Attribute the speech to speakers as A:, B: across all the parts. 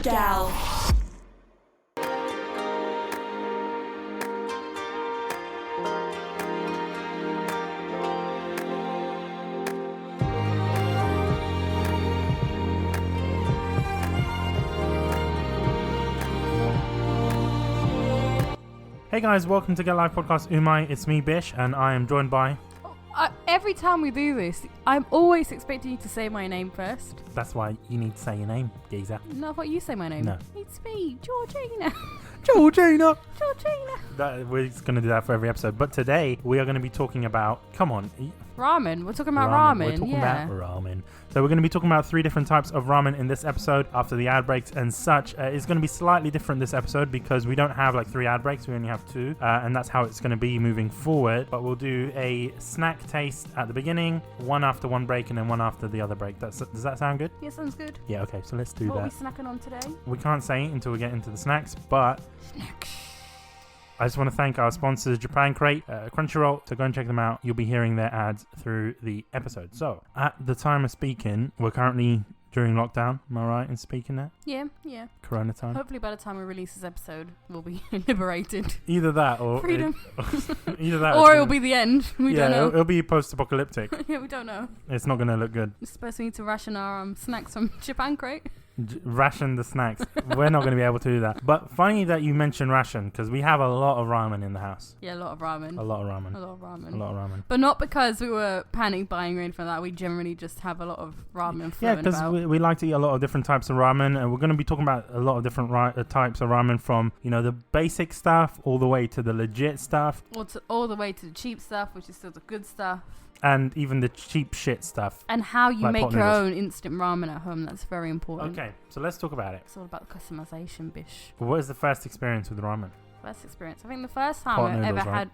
A: Gal.
B: Hey guys, welcome to Get Live Podcast Umai. It's me, Bish, and I am joined by...
C: Every time we do this, I'm always expecting you to say my name first.
B: That's why you need to say your name, geezer.
C: No, I thought you say my name.
B: No.
C: It's me, Georgina.
B: Georgina!
C: Georgina!
B: We're just going to do that for every episode. But today, we are going to be talking about... Come on.
C: Ramen. We're talking about ramen.
B: We're talking about ramen. So we're going to be talking about 3 different types of ramen in this episode after the ad breaks and such. It's going to be slightly different this episode because we don't have like 3 ad breaks. We only have 2. And that's how it's going to be moving forward. But we'll do a snack taste at the beginning, one after one break, and then one after the other break. Does that sound good?
C: Yeah, sounds good.
B: Yeah, okay. So let's do that.
C: What are we snacking on today?
B: We can't say it until we get into the snacks, but... I just want to thank our sponsors, Japan Crate, Crunchyroll, so go and check them out. You'll be hearing their ads through the episode. So, at the time of speaking, we're currently during lockdown. Am I right in speaking that?
C: Yeah.
B: Corona time?
C: Hopefully by the time we release this episode, we'll be liberated.
B: Either that or...
C: Freedom.
B: Either that
C: or it'll be the end. We don't know.
B: It'll be post-apocalyptic.
C: Yeah, we don't know.
B: It's not going to look good.
C: I suppose we need to ration our snacks from Japan Crate.
B: Ration the snacks. We're not going to be able to do that. But funny that you mentioned ration because we have a lot of ramen in the house.
C: Yeah, a lot of ramen.
B: A lot of ramen.
C: But not because we were panic buying or anything like that. We generally just have a lot of ramen flowing about.
B: Yeah, because we like to eat a lot of different types of ramen, and we're going to be talking about a lot of different types of ramen, from the basic stuff all the way to the legit stuff,
C: all the way to the cheap stuff, which is still the good stuff.
B: And even the cheap shit stuff.
C: And how you
B: like
C: make your own instant ramen at home. That's very important.
B: Okay, so let's talk about it.
C: It's all about the customization, Bish.
B: What is the first experience with ramen?
C: First experience. I think the first time
B: Pot
C: I
B: noodles,
C: ever
B: right?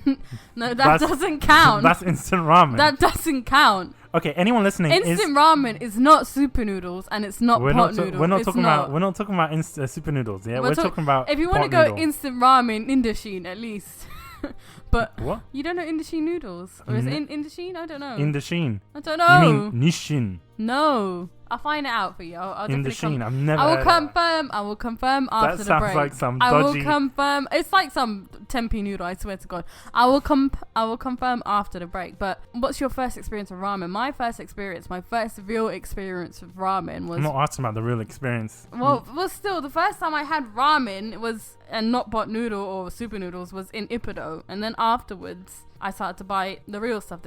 C: had... No, that doesn't count.
B: That's instant ramen.
C: That doesn't count.
B: Okay, anyone listening
C: instant ramen is not super noodles and it's not pot noodles.
B: We're not talking about super noodles, yeah? We're talking about
C: if you want to go instant ramen, Indochine at least. But
B: what?
C: You don't know Indochine noodles? Or is it Indochine? I don't know.
B: Indochine.
C: I don't know.
B: You mean Nishin?
C: No. I'll find it out for you. I'll
B: Indochine. I've never
C: I will confirm after the break.
B: That sounds like some dodgy...
C: I will confirm. It's like some tempeh noodle, I swear to God. I will confirm after the break. But what's your first experience with ramen? My first real experience with ramen was...
B: I'm not asking about the real experience.
C: Well, still, the first time I had ramen and not pot noodle or super noodles, was in Ippudo. And then afterwards, I started to buy the real stuff,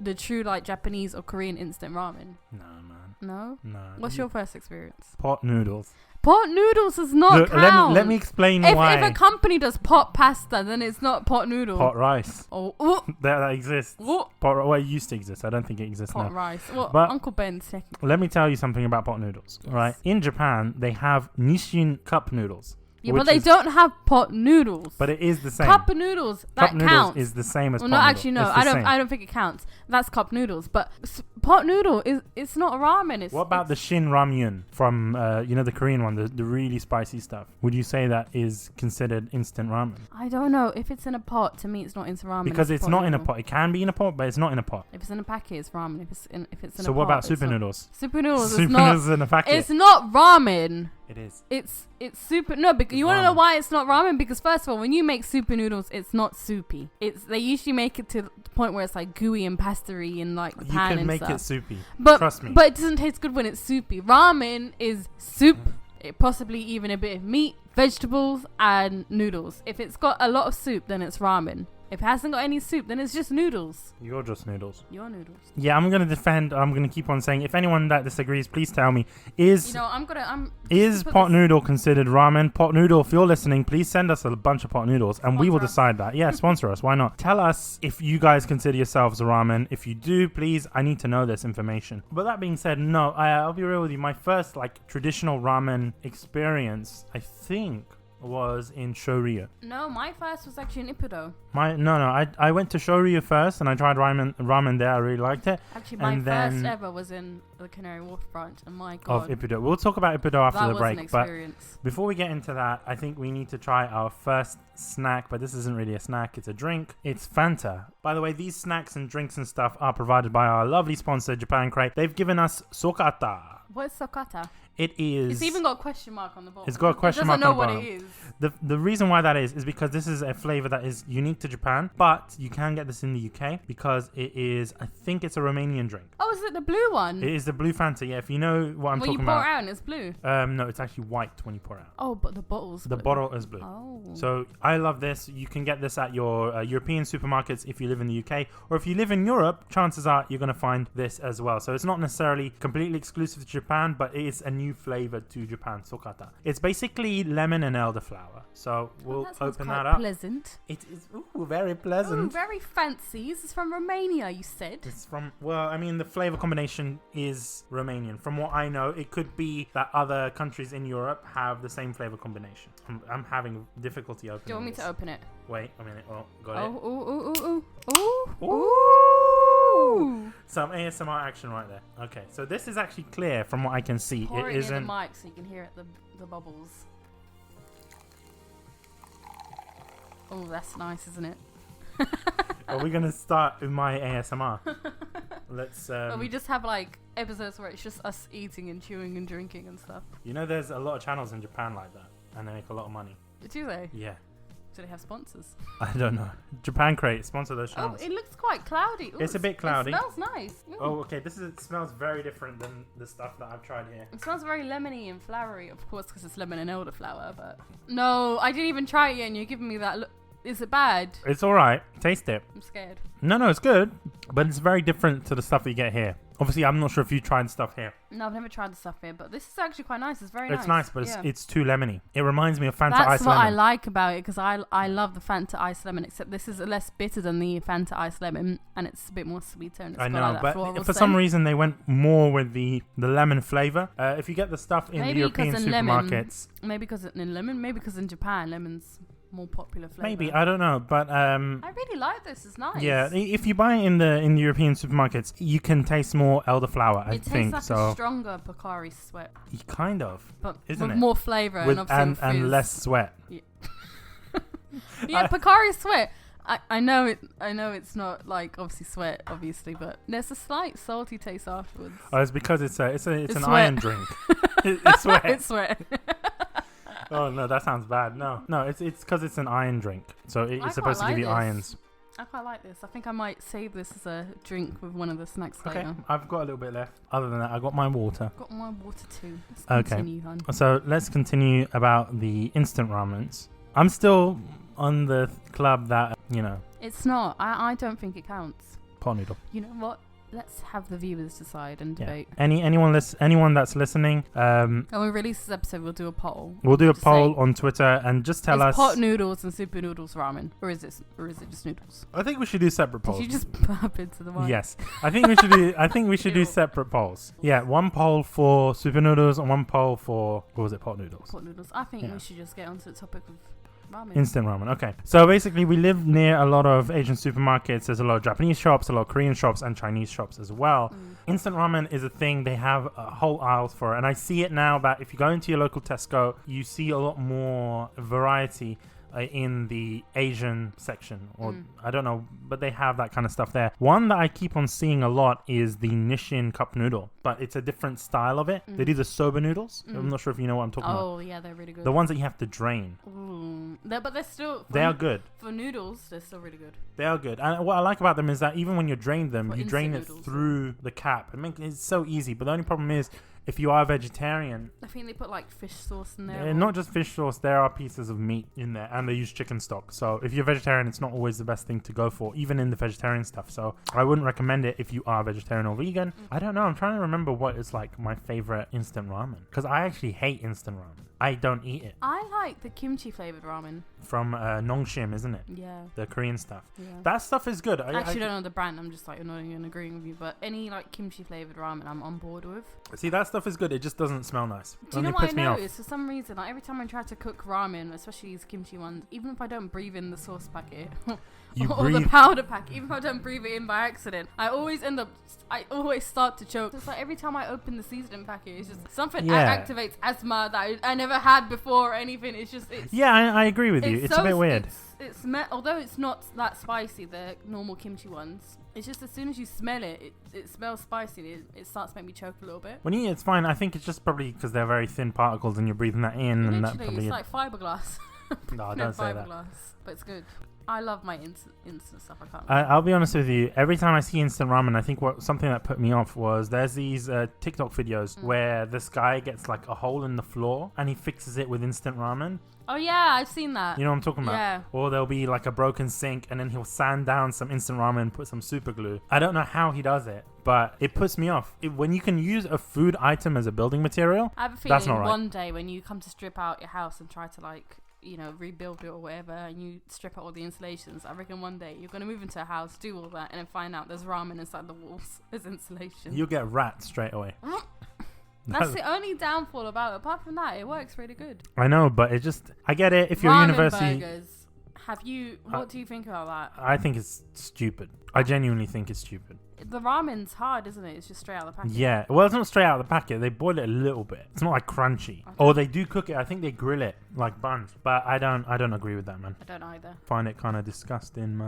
C: the true like Japanese or Korean instant ramen.
B: No, man.
C: No?
B: No.
C: What's your first experience?
B: Pot noodles.
C: Pot noodles does not count.
B: Let me explain why.
C: If a company does pot pasta, then it's not pot noodle.
B: Pot rice.
C: Oh,
B: that exists. Well, it used to exist. I don't think it exists now.
C: Pot rice. Well,
B: but
C: Uncle Ben's checking.
B: Let me tell you something about pot noodles. Yes. Right? In Japan, they have Nissin cup noodles.
C: Yeah, but they don't have pot noodles.
B: But it is the same.
C: Cup noodles, that
B: cup
C: counts.
B: Noodles is the same as pot
C: noodles.
B: noodle.
C: Actually, no. I don't think it counts. That's cup noodles. But pot noodle it's not a ramen. What
B: about the Shin Ramyun from the Korean one, the really spicy stuff? Would you say that is considered instant ramen?
C: I don't know. If it's in a pot, to me, it's not instant ramen.
B: Because it's not in a pot. It can be in a pot, but it's not in a pot.
C: If it's in a packet, it's ramen. If it's in a pot.
B: So what about super noodles?
C: Super noodles.
B: Super noodles in a packet.
C: It's not ramen.
B: It is.
C: It's super. No, because you want to know why it's not ramen? Because first of all, when you make super noodles, it's not soupy. They usually make it to the point where it's like gooey and pastery in like the pan and stuff. You can make
B: it soupy. Trust me.
C: But it doesn't taste good when it's soupy. Ramen is soup, possibly even a bit of meat, vegetables, and noodles. If it's got a lot of soup, then it's ramen. If it hasn't got any soup, then it's just noodles.
B: You're just noodles.
C: You're noodles.
B: Yeah, I'm gonna defend. I'm gonna keep on saying. If anyone that disagrees, please tell me. Is pot noodle considered ramen? Pot noodle. If you're listening, please send us a bunch of pot noodles, and we will decide that. Yeah, sponsor us. Why not? Tell us if you guys consider yourselves a ramen. If you do, please, I need to know this information. But that being said, no, I'll be real with you. My first traditional ramen experience, I think, was in Shoyu.
C: No, my first was actually in Ippudo.
B: I went to Shoyu first and I tried ramen there. I really liked it.
C: Actually, my first ever was in the Canary Wharf branch, and my God.
B: Of Ippudo. We'll talk about Ippudo after the break.
C: That was an experience.
B: But before we get into that, I think we need to try our first snack, but this isn't really a snack, it's a drink. It's Fanta. By the way, these snacks and drinks and stuff are provided by our lovely sponsor, Japan Crate. They've given us sokata.
C: What's sokata?
B: It is.
C: It's even got a question mark on the bottom.
B: It's got a question mark on the bottom.
C: It doesn't know what it is.
B: The reason why that is because this is a flavor that is unique to Japan, but you can get this in the UK because it is, I think it's a Romanian drink.
C: Oh, is it the blue one?
B: It is the blue Fanta, yeah. If you know what I'm talking about.
C: When you pour it out and it's blue?
B: No, it's actually white when you pour it out.
C: Oh, but the bottle's blue.
B: The bottle is blue.
C: Oh.
B: So I love this. You can get this at your European supermarkets if you live in the UK. Or if you live in Europe, chances are you're going to find this as well. So it's not necessarily completely exclusive to Japan, but it is a new flavor to Japan, sokata. It's basically lemon and elderflower. So we'll open that up.
C: Pleasant.
B: It is very pleasant.
C: Ooh, very fancy. This is from Romania, you said.
B: It's from, well, I mean, the flavor combination is Romanian. From what I know, it could be that other countries in Europe have the same flavor combination. I'm having difficulty opening.
C: Do you want me to open it?
B: Wait a minute. Oh, got it.
C: Ooh. Ooh.
B: Some ASMR action right there. Okay, so this is actually clear from what I can see.
C: Pour
B: it isn't.
C: In the mic so you can hear it, the bubbles. Oh, that's nice, isn't it?
B: Are we gonna start with my ASMR? Let's.
C: Well, we just have like episodes where it's just us eating and chewing and drinking and stuff.
B: You know, there's a lot of channels in Japan like that, and they make a lot of money.
C: Do they?
B: Yeah.
C: Do they have sponsors?
B: I don't know. Japan Crate, sponsor those channels.
C: Oh, it looks quite cloudy. Ooh,
B: it's a bit cloudy.
C: It smells nice. Ooh.
B: Oh, okay. It smells very different than the stuff that I've tried here.
C: It smells very lemony and flowery, of course, because it's lemon and elderflower. But no, I didn't even try it yet, and you're giving me that look. Is it bad?
B: It's all right. Taste it.
C: I'm scared.
B: No, it's good, but it's very different to the stuff that you get here. Obviously, I'm not sure if you tried stuff here.
C: No, I've never tried the stuff here, but this is actually quite nice. It's very nice.
B: It's nice, but it's too lemony. It reminds me of Fanta
C: That's
B: Ice
C: what
B: Lemon.
C: I like about it, because I love the Fanta Ice Lemon, except this is less bitter than the Fanta Ice Lemon, and it's a bit more sweeter. And it's
B: I know,
C: got like
B: but for some reason they went more with the lemon flavor. If you get the stuff in the European supermarkets,
C: maybe because in lemon, maybe because in Japan lemon's more popular flavor.
B: Maybe, I don't know, but I
C: really like this. It's nice.
B: Yeah, if you buy it in the European supermarkets, you can taste more elderflower. I think
C: tastes like a stronger Pocari Sweat.
B: Kind of,
C: but
B: isn't
C: with
B: it?
C: More flavor
B: and less sweat.
C: Yeah, yeah, Pocari Sweat. I know it. I know it's not like obviously sweat, obviously, but there's a slight salty taste afterwards.
B: Oh, it's because it's an
C: sweat.
B: iron drink. It's sweat.
C: It's sweat.
B: Oh no, that sounds bad. No, it's because it's an iron drink, so it's supposed to give you irons.
C: I quite like this. I think I might save this as a drink with one of the snacks
B: later.
C: Okay,
B: I've got a little bit left. Other than that, I got my water.
C: Got my water too.
B: Let's continue, hon. So let's continue about the instant ramens. I'm still on the club that,
C: It's not. I don't think it counts.
B: Pot noodle.
C: You know what? Let's have the viewers decide and debate.
B: Anyone that's listening.
C: When we release this episode, we'll do a poll.
B: We'll do a poll on Twitter and just tell us.
C: Pot noodles and super noodles ramen, or is it just noodles?
B: I think we should do separate polls.
C: Did you just burp into the mic?
B: Yes, I think we should do. I think we should do separate polls. Yeah, one poll for super noodles and one poll for pot noodles.
C: Pot noodles. I think we should just get onto the topic of ramen.
B: Instant ramen. Okay. So basically, we live near a lot of Asian supermarkets. There's a lot of Japanese shops, a lot of Korean shops, and Chinese shops as well. Instant ramen is a thing. They have a whole aisle for it. And I see it now that if you go into your local Tesco, you see a lot more variety in the Asian section, or I don't know, but they have that kind of stuff there. One that I keep on seeing a lot is the Nissin cup noodle, but it's a different style of it. They do the soba noodles. I'm not sure if you know what I'm talking about.
C: Oh yeah, they're really good.
B: The ones that you have to drain.
C: But they're still...
B: They are good.
C: For noodles, they're still really good.
B: They are good. And what I like about them is that even when you drain them, you drain it through the cap. It's so easy, but the only problem is if you are a vegetarian...
C: I think they put like fish sauce in there.
B: Not just fish sauce, there are pieces of meat in there, and they use chicken stock. So if you're vegetarian, it's not always the best thing to go for, even in the vegetarian stuff. So I wouldn't recommend it if you are vegetarian or vegan. I don't know. I'm trying to remember what is like my favorite instant ramen, because I actually hate instant ramen. I don't eat it.
C: I like the kimchi flavored ramen.
B: From Nongshim, isn't it?
C: Yeah.
B: The Korean stuff.
C: Yeah.
B: That stuff is good.
C: I actually don't know the brand. I'm just like nodding and agreeing with you. But any like kimchi flavored ramen, I'm on board with.
B: See, that stuff is good. It just doesn't smell nice.
C: Do you know what I noticed? For some reason, like every time I try to cook ramen, especially these kimchi ones, even if I don't breathe in the sauce packet or the powder pack, even if I don't breathe it in by accident, I always start to choke. It's like every time I open the seasoning packet, it's just something activates asthma that I never had before or anything. It's
B: yeah, I agree with you. It's a bit weird.
C: although it's not that spicy, the normal kimchi ones, it's just as soon as you smell it, it smells spicy. It starts to make me choke a little bit.
B: When you eat, it's fine. I think it's just probably because they're very thin particles and you're breathing that in.
C: Literally,
B: and that probably
C: it's like fiberglass.
B: No, don't say that.
C: But it's good. I love my instant stuff. I can't.
B: I'll be honest with you. Every time I see instant ramen, I think something that put me off was there's these TikTok videos where this guy gets like a hole in the floor and he fixes it with instant ramen.
C: Oh yeah, I've seen that.
B: You know what I'm talking about?
C: Yeah.
B: Or there'll be like a broken sink and then he'll sand down some instant ramen and put some super glue. I don't know how he does it, but it puts me off. When you can use a food item as a building material,
C: I have a
B: that's
C: feeling
B: not right.
C: One day when you come to strip out your house and try to like, rebuild it or whatever, and you strip out all the insulations, I reckon one day you're going to move into a house, do all that, and then find out there's ramen inside the walls as insulation.
B: You'll get rats straight away.
C: That's the only downfall about it. Apart from that, it works really good.
B: I know, but I get it. If you're
C: Ramen
B: university...
C: burgers. What do you think about that?
B: I think it's stupid. I genuinely think it's stupid.
C: The ramen's hard, isn't it? It's just straight out of the packet.
B: Yeah. Well, it's not straight out of the packet. They boil it a little bit. It's not like crunchy. Okay. Or they do cook it. I think they grill it like buns. But I don't agree with that, man.
C: I don't either.
B: Find it kind of disgusting.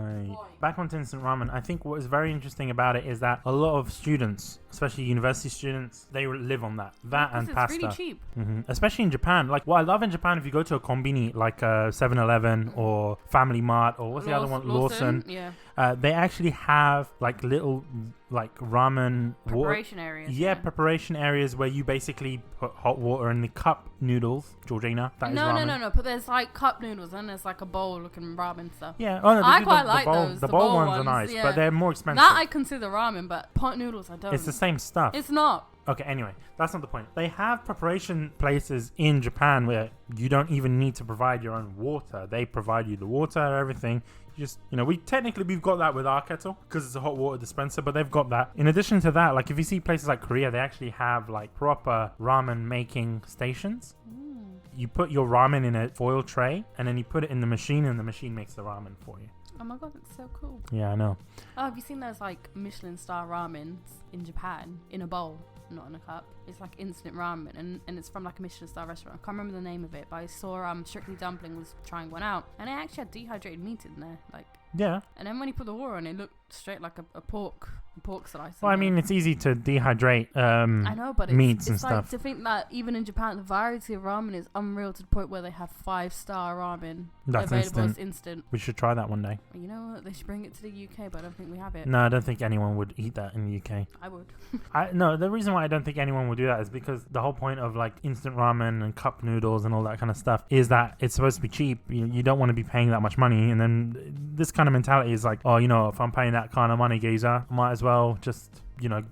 B: Back onto instant ramen. I think what is very interesting about it is that a lot of students, especially university students, they live on that and pasta.
C: It's really cheap.
B: Mm-hmm. Especially in Japan. Like what I love in Japan, if you go to a kombini like 7-Eleven or Family Mart or what's the other one? Lawson.
C: Yeah.
B: They actually have like little like ramen
C: preparation areas.
B: Yeah, preparation areas where you basically put hot water in the cup noodles. Georgina, that is ramen.
C: No. But there's like cup noodles and there's like a bowl looking ramen stuff.
B: Yeah,
C: I quite like those.
B: The bowl ones are nice,
C: yeah.
B: but they're more expensive.
C: That I consider ramen, but pot noodles I don't.
B: It's the same stuff.
C: It's not.
B: Okay, anyway, that's not the point. They have preparation places in Japan where you don't even need to provide your own water. They provide you the water, everything. Just, we've got that with our kettle because it's a hot water dispenser, but they've got that. In addition to that, like if you see places like Korea, they actually have like proper ramen making stations. You put your ramen in a foil tray and then you put it in the machine and the machine makes the ramen for you.
C: Oh my god, that's so cool.
B: Yeah, I know.
C: Oh, have you seen those like Michelin star ramens in Japan in a bowl? Not in a cup. It's like instant ramen and it's from like a Michelin star restaurant. I can't remember the name of it, but I saw Strictly Dumpling was trying one out and it actually had dehydrated meat in there, like.
B: Yeah.
C: And then when you put the water on, it looked straight like a pork slice.
B: Well, I mean, it's easy to dehydrate
C: I know, but
B: meats and
C: it's like
B: stuff.
C: To think that even in Japan, the variety of ramen is unreal to the point where they have 5-star ramen
B: that's
C: available as instant.
B: We should try that one day.
C: You know what? They should bring it to the UK, but I don't think we have it.
B: No, I don't think anyone would eat that in the UK.
C: I would.
B: No, the reason why I don't think anyone would do that is because the whole point of like instant ramen and cup noodles and all that kind of stuff is that it's supposed to be cheap. You don't want to be paying that much money. And then this kind of mentality is like, oh, if I'm paying that kind of money, geezer, I might as well just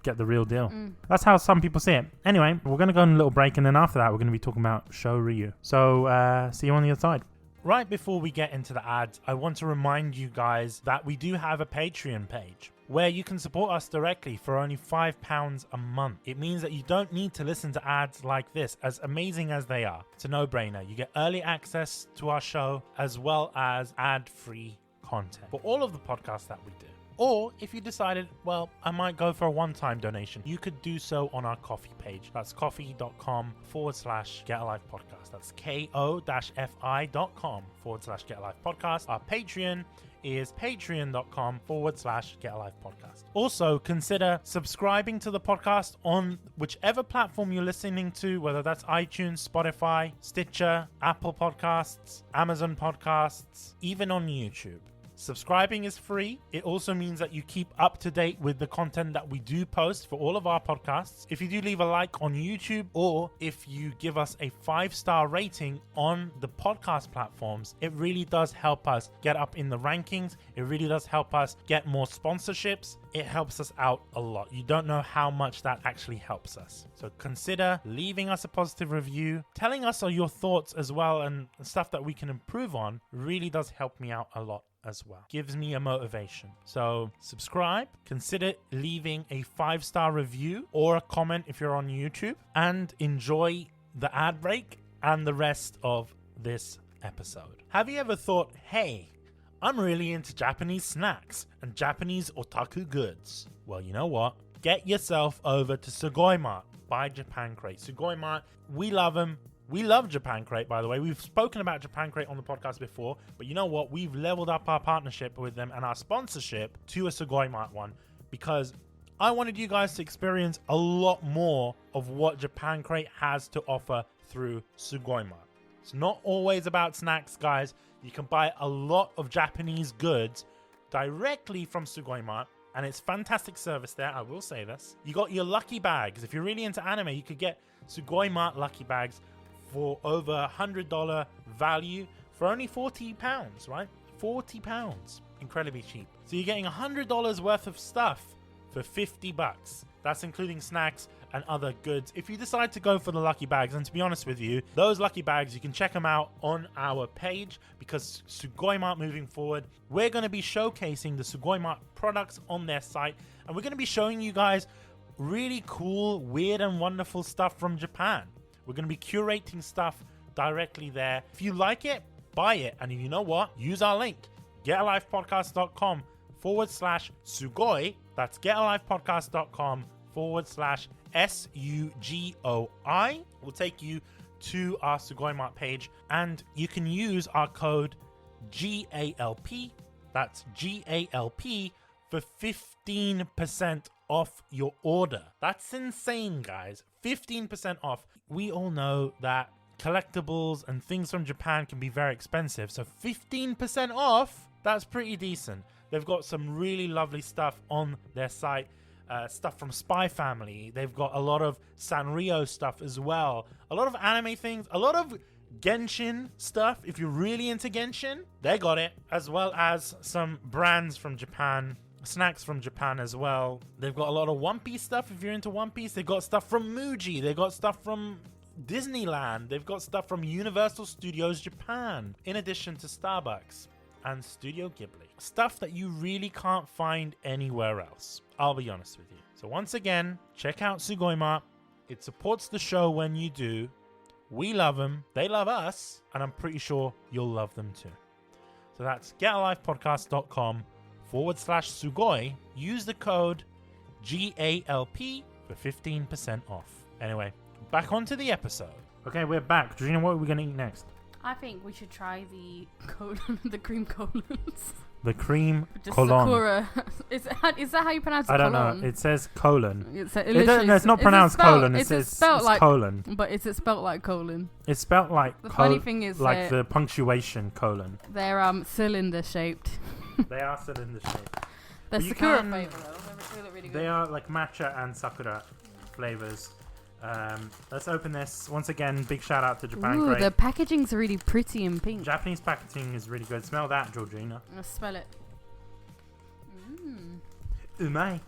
B: get the real deal. That's how some people see it. Anyway, we're going to go on a little break, and then after that, we're going to be talking about shoyu. So, see you on the other side. Right before we get into the ads, I want to remind you guys that we do have a Patreon page where you can support us directly for only £5 a month. It means that you don't need to listen to ads like this, as amazing as they are. It's a no-brainer. You get early access to our show as well as ad-free content for all of the podcasts that we do. Or if you decided, well, I might go for a one-time donation, you could do so on our coffee page. That's coffee.com/GetAlivePodcast. That's ko-fi.com/GetAlivePodcast. Our Patreon is patreon.com/GetAlivePodcast. Also, consider subscribing to the podcast on whichever platform you're listening to, whether that's iTunes, Spotify, Stitcher, Apple Podcasts, Amazon Podcasts, even on YouTube. Subscribing is free. It also means that you keep up to date with the content that we do post for all of our podcasts. If you do leave a like on YouTube, or if you give us a 5-star rating on the podcast platforms, it really does help us get up in the rankings. It really does help us get more sponsorships. It helps us out a lot. You don't know how much that actually helps us. So consider leaving us a positive review, telling us your thoughts as well, and stuff that we can improve on. Really does help me out a lot as well. Gives me a motivation. So subscribe, consider leaving a 5-star review or a comment if you're on YouTube, and enjoy the ad break and the rest of this episode. Have you ever thought, hey, I'm really into Japanese snacks and Japanese otaku goods? Well, you know what? Get yourself over to Sugoi Mart by Japan Crate. Sugoi Mart, we love them. We love Japan Crate, by the way. We've spoken about Japan Crate on the podcast before, but you know what? We've leveled up our partnership with them and our sponsorship to a Sugoi Mart one because I wanted you guys to experience a lot more of what Japan Crate has to offer through Sugoi Mart. It's not always about snacks, guys. You can buy a lot of Japanese goods directly from Sugoi Mart, and it's fantastic service there, I will say this. You got your lucky bags. If you're really into anime, you could get Sugoi Mart lucky bags for over $100 value for only £40, right? £40. Incredibly cheap. So you're getting $100 worth of stuff for $50. That's including snacks and other goods. If you decide to go for the lucky bags, and to be honest with you, those lucky bags, you can check them out on our page because Sugoi Mart moving forward, we're going to be showcasing the Sugoi Mart products on their site, and we're going to be showing you guys really cool, weird and wonderful stuff from Japan. We're going to be curating stuff directly there. If you like it, buy it. And you know what? Use our link, getalifepodcast.com/Sugoi. That's getalifepodcast.com/SUGOI. Will take you to our Sugoi Mart page. And you can use our code GALP. That's GALP for 15% off your order. That's insane, guys. 15% off. We all know that collectibles and things from Japan can be very expensive, so 15% off, that's pretty decent. They've got some really lovely stuff on their site, stuff from Spy Family. They've got a lot of Sanrio stuff as well, a lot of anime things, a lot of Genshin stuff. If you're really into Genshin, they got it, as well as some brands from Japan, snacks from Japan as well. They've got a lot of One Piece stuff if you're into One Piece. They've got stuff from Muji. They've got stuff from Disneyland. They've got stuff from Universal Studios Japan, in addition to Starbucks and Studio Ghibli. Stuff that you really can't find anywhere else, I'll be honest with you. So once again, check out Sugoi Mart. It supports the show when you do. We love them, they love us, and I'm pretty sure you'll love them too. So that's getalifepodcast.com/Sugoi. Use the code GALP for 15% off. Anyway, back onto the episode. Okay, we're back. Georgina, what are we going to eat next?
C: I think we should try the colon, the cream colons.
B: The cream
C: Just
B: colon.
C: Sakura. Is that how you pronounce it?
B: I don't know. It says colon.
C: It's
B: not pronounced colon. It says
C: like
B: colon.
C: But is it spelled like colon?
B: It's spelled like
C: the funny thing is
B: like the punctuation colon.
C: They're cylinder shaped.
B: They are cylinder shaped.
C: They're Sakura flavor though. They look really good.
B: They are like matcha and sakura flavors. Let's open this. Once again, big shout out to Japan Crate.
C: The packaging's really pretty and pink.
B: Japanese packaging is really good. Smell that, Georgina.
C: Let's smell it.
B: Umai.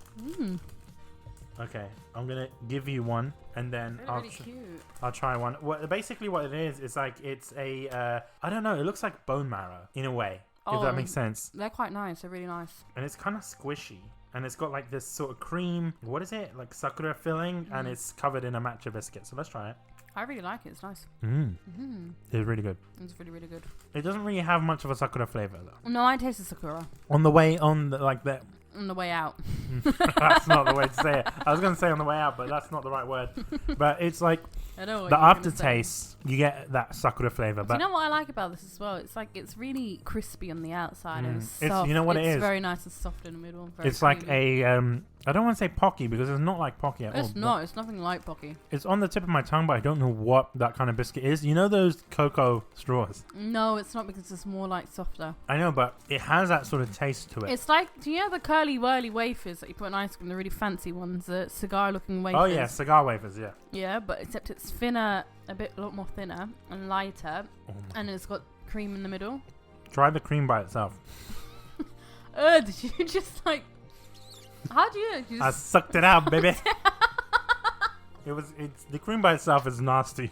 B: Okay, I'm gonna give you one, and then I'll try one. Basically what it is like it's a I don't know. It looks like bone marrow in a way, if that makes sense.
C: They're quite nice. They're really nice,
B: and it's kind of squishy. And it's got like this sort of cream, what is it? Like sakura filling, and it's covered in a matcha biscuit. So let's try it.
C: I really like it. It's nice.
B: It's really good.
C: It's really, really good.
B: It doesn't really have much of a sakura flavor though.
C: No, I tasted sakura.
B: On the way out. That's not the way to say it. I was going to say on the way out, but that's not the right word. But it's like the aftertaste, you get that sakura flavor. But
C: you know what I like about this as well? It's like it's really crispy on the outside and soft.
B: You know what it is?
C: It's very nice and soft in the middle.
B: It's like a I don't want to say Pocky because it's not like Pocky at all.
C: It's not. It's nothing like Pocky.
B: It's on the tip of my tongue, but I don't know what that kind of biscuit is. You know those cocoa straws?
C: No, it's not because it's more like softer.
B: I know, but it has that sort of taste to it.
C: It's like, do you know the curly whirly wafers that you put in ice cream? The really fancy ones, the cigar-looking wafers.
B: Oh yeah, cigar wafers. Yeah.
C: Yeah, but except it's thinner, a lot more thinner and lighter, and it's got cream in the middle.
B: Try the cream by itself.
C: Did you just like? How do you?
B: I sucked it out, baby. It's the cream by itself is nasty.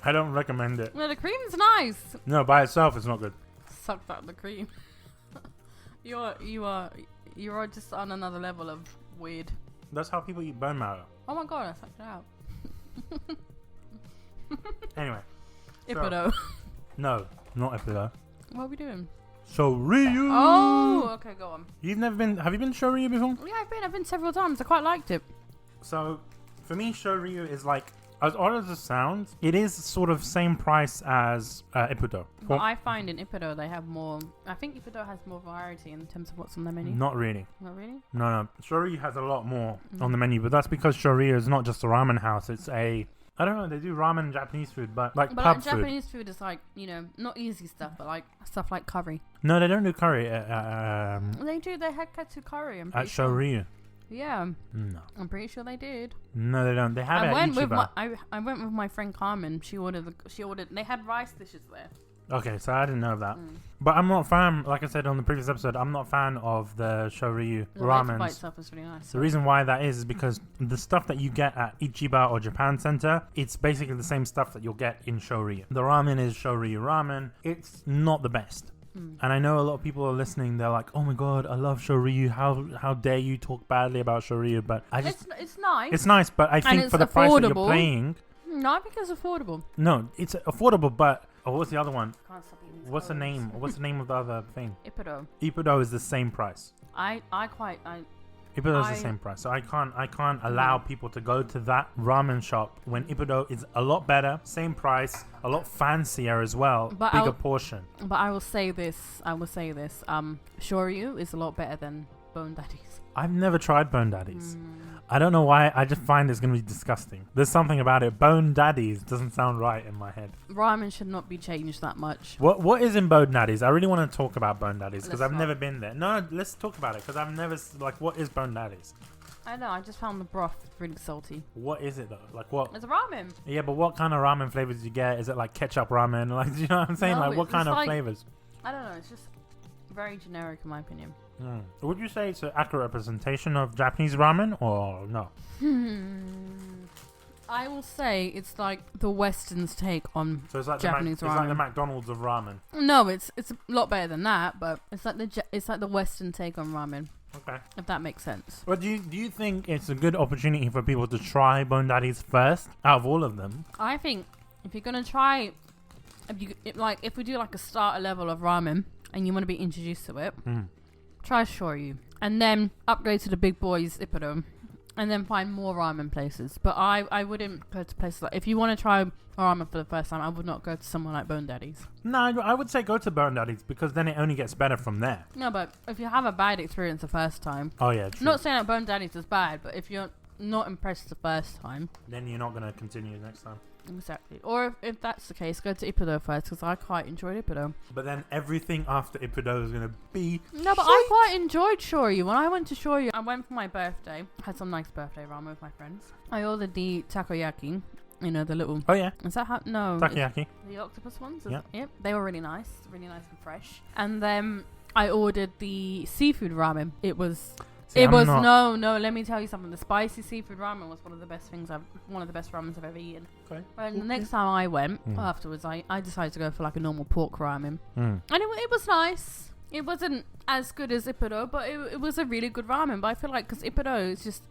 B: I don't recommend it.
C: No, the cream's nice.
B: No, by itself it's not good.
C: Sucked out the cream. You are just on another level of weird.
B: That's how people eat bone marrow.
C: Oh my god, I sucked it out.
B: Anyway.
C: Ippudo.
B: No, not Ippudo.
C: What are we doing?
B: Shoryu.
C: Oh, okay, go on.
B: Have you been to Shoryu before?
C: Yeah, I've been several times. I quite liked it.
B: So, for me, Shoryu is like As odd as it sounds, it is sort of same price as Ippudo.
C: But I find in Ippudo they have more. I think Ippudo has more variety in terms of what's on the menu.
B: Not really.
C: Not really?
B: No. Shoyu has a lot more on the menu, but that's because Shoyu is not just a ramen house. It's a... I don't know, they do ramen and Japanese food, but pub food.
C: Japanese food is like, not easy stuff, but like stuff like curry.
B: No, they don't do curry.
C: They do. They had katsu curry.
B: At Shoyu.
C: Yeah.
B: No.
C: I'm pretty sure they did.
B: No, they don't. They have it at Ichiban.
C: I went with my friend Carmen. She ordered. They had rice dishes there.
B: Okay, so I didn't know that. But I'm not a fan, like I said on the previous episode, I'm not a fan of the Shoyu ramens.
C: The itself is really nice.
B: The reason why that is because the stuff that you get at Ichiba or Japan Center, it's basically the same stuff that you'll get in Shoyu. The ramen is Shoyu ramen. It's not the best. And I know a lot of people are listening, they're like, oh my god, I love Shoyu, how dare you talk badly about Shoyu, but I just...
C: It's nice.
B: It's nice, but I think for the price that you're paying...
C: No, I think it's affordable.
B: No, it's affordable, but... Oh, what's the other one?
C: Can't stop eating
B: What's the name? What's the name of the other thing?
C: Ippudo.
B: Ippudo is the same price. Ippudo is the same price, so I can't allow people to go to that ramen shop when Ippudo is a lot better, same price, a lot fancier as well,
C: but
B: bigger portion.
C: But I will say this. Shoyu is a lot better than Bone Daddies.
B: I've never tried Bone Daddies. I don't know why. I just find it's going to be disgusting. There's something about it. Bone Daddies doesn't sound right in my head.
C: Ramen should not be changed that much.
B: What is in Bone Daddies? I really want to talk about Bone Daddies because I've never been there. No, let's talk about it because I've never... what is Bone Daddies?
C: I know. I just found the broth really salty.
B: What is it though? Like what?
C: It's a ramen.
B: Yeah, but what kind of ramen flavors do you get? Is it like ketchup ramen? Like, do you know what I'm saying?
C: No,
B: like what kind of flavors?
C: I don't know. It's just very generic in my opinion.
B: Would you say it's an accurate representation of Japanese ramen or no?
C: I will say it's like the Western's take on
B: so it's like
C: Japanese ramen.
B: It's like the McDonald's of ramen.
C: No, it's a lot better than that, but it's like the Western take on ramen.
B: Okay.
C: If that makes sense.
B: Well, do you think it's a good opportunity for people to try Bone Daddies first out of all of them?
C: I think if you're gonna try, if we do like a starter level of ramen and you want to be introduced to it. Try Shoyu, and then upgrade to the big boys Ippudo, and then find more ramen places. But I wouldn't go to places like... If you want to try ramen for the first time, I would not go to someone like Bone Daddies.
B: No, I would say go to Bone Daddies because then it only gets better from there.
C: No, but if you have a bad experience the first time...
B: Oh, yeah, true.
C: I'm not saying that Bone Daddies is bad, but if you're not impressed the first time...
B: Then you're not going to continue next time.
C: Exactly. Or if that's the case, go to Ippudo first because I quite enjoyed Ippudo.
B: But then everything after Ippudo is going to be...
C: No, but I quite enjoyed Shoyu. When I went to Shoyu, I went for my birthday. Had some nice birthday ramen with my friends. I ordered the takoyaki. You know, the little...
B: Oh, yeah.
C: Is that how... No.
B: Takoyaki.
C: The octopus ones?
B: Yeah.
C: Yep. They were really nice. Really nice and fresh. And then I ordered the seafood ramen. It was... No, let me tell you something. The spicy seafood ramen was one of the best ramens I've ever eaten. Okay. And the next time I went, afterwards, I decided to go for like a normal pork ramen. And it was nice. It wasn't as good as Ippudo, but it was a really good ramen. But I feel like because Ippudo is just...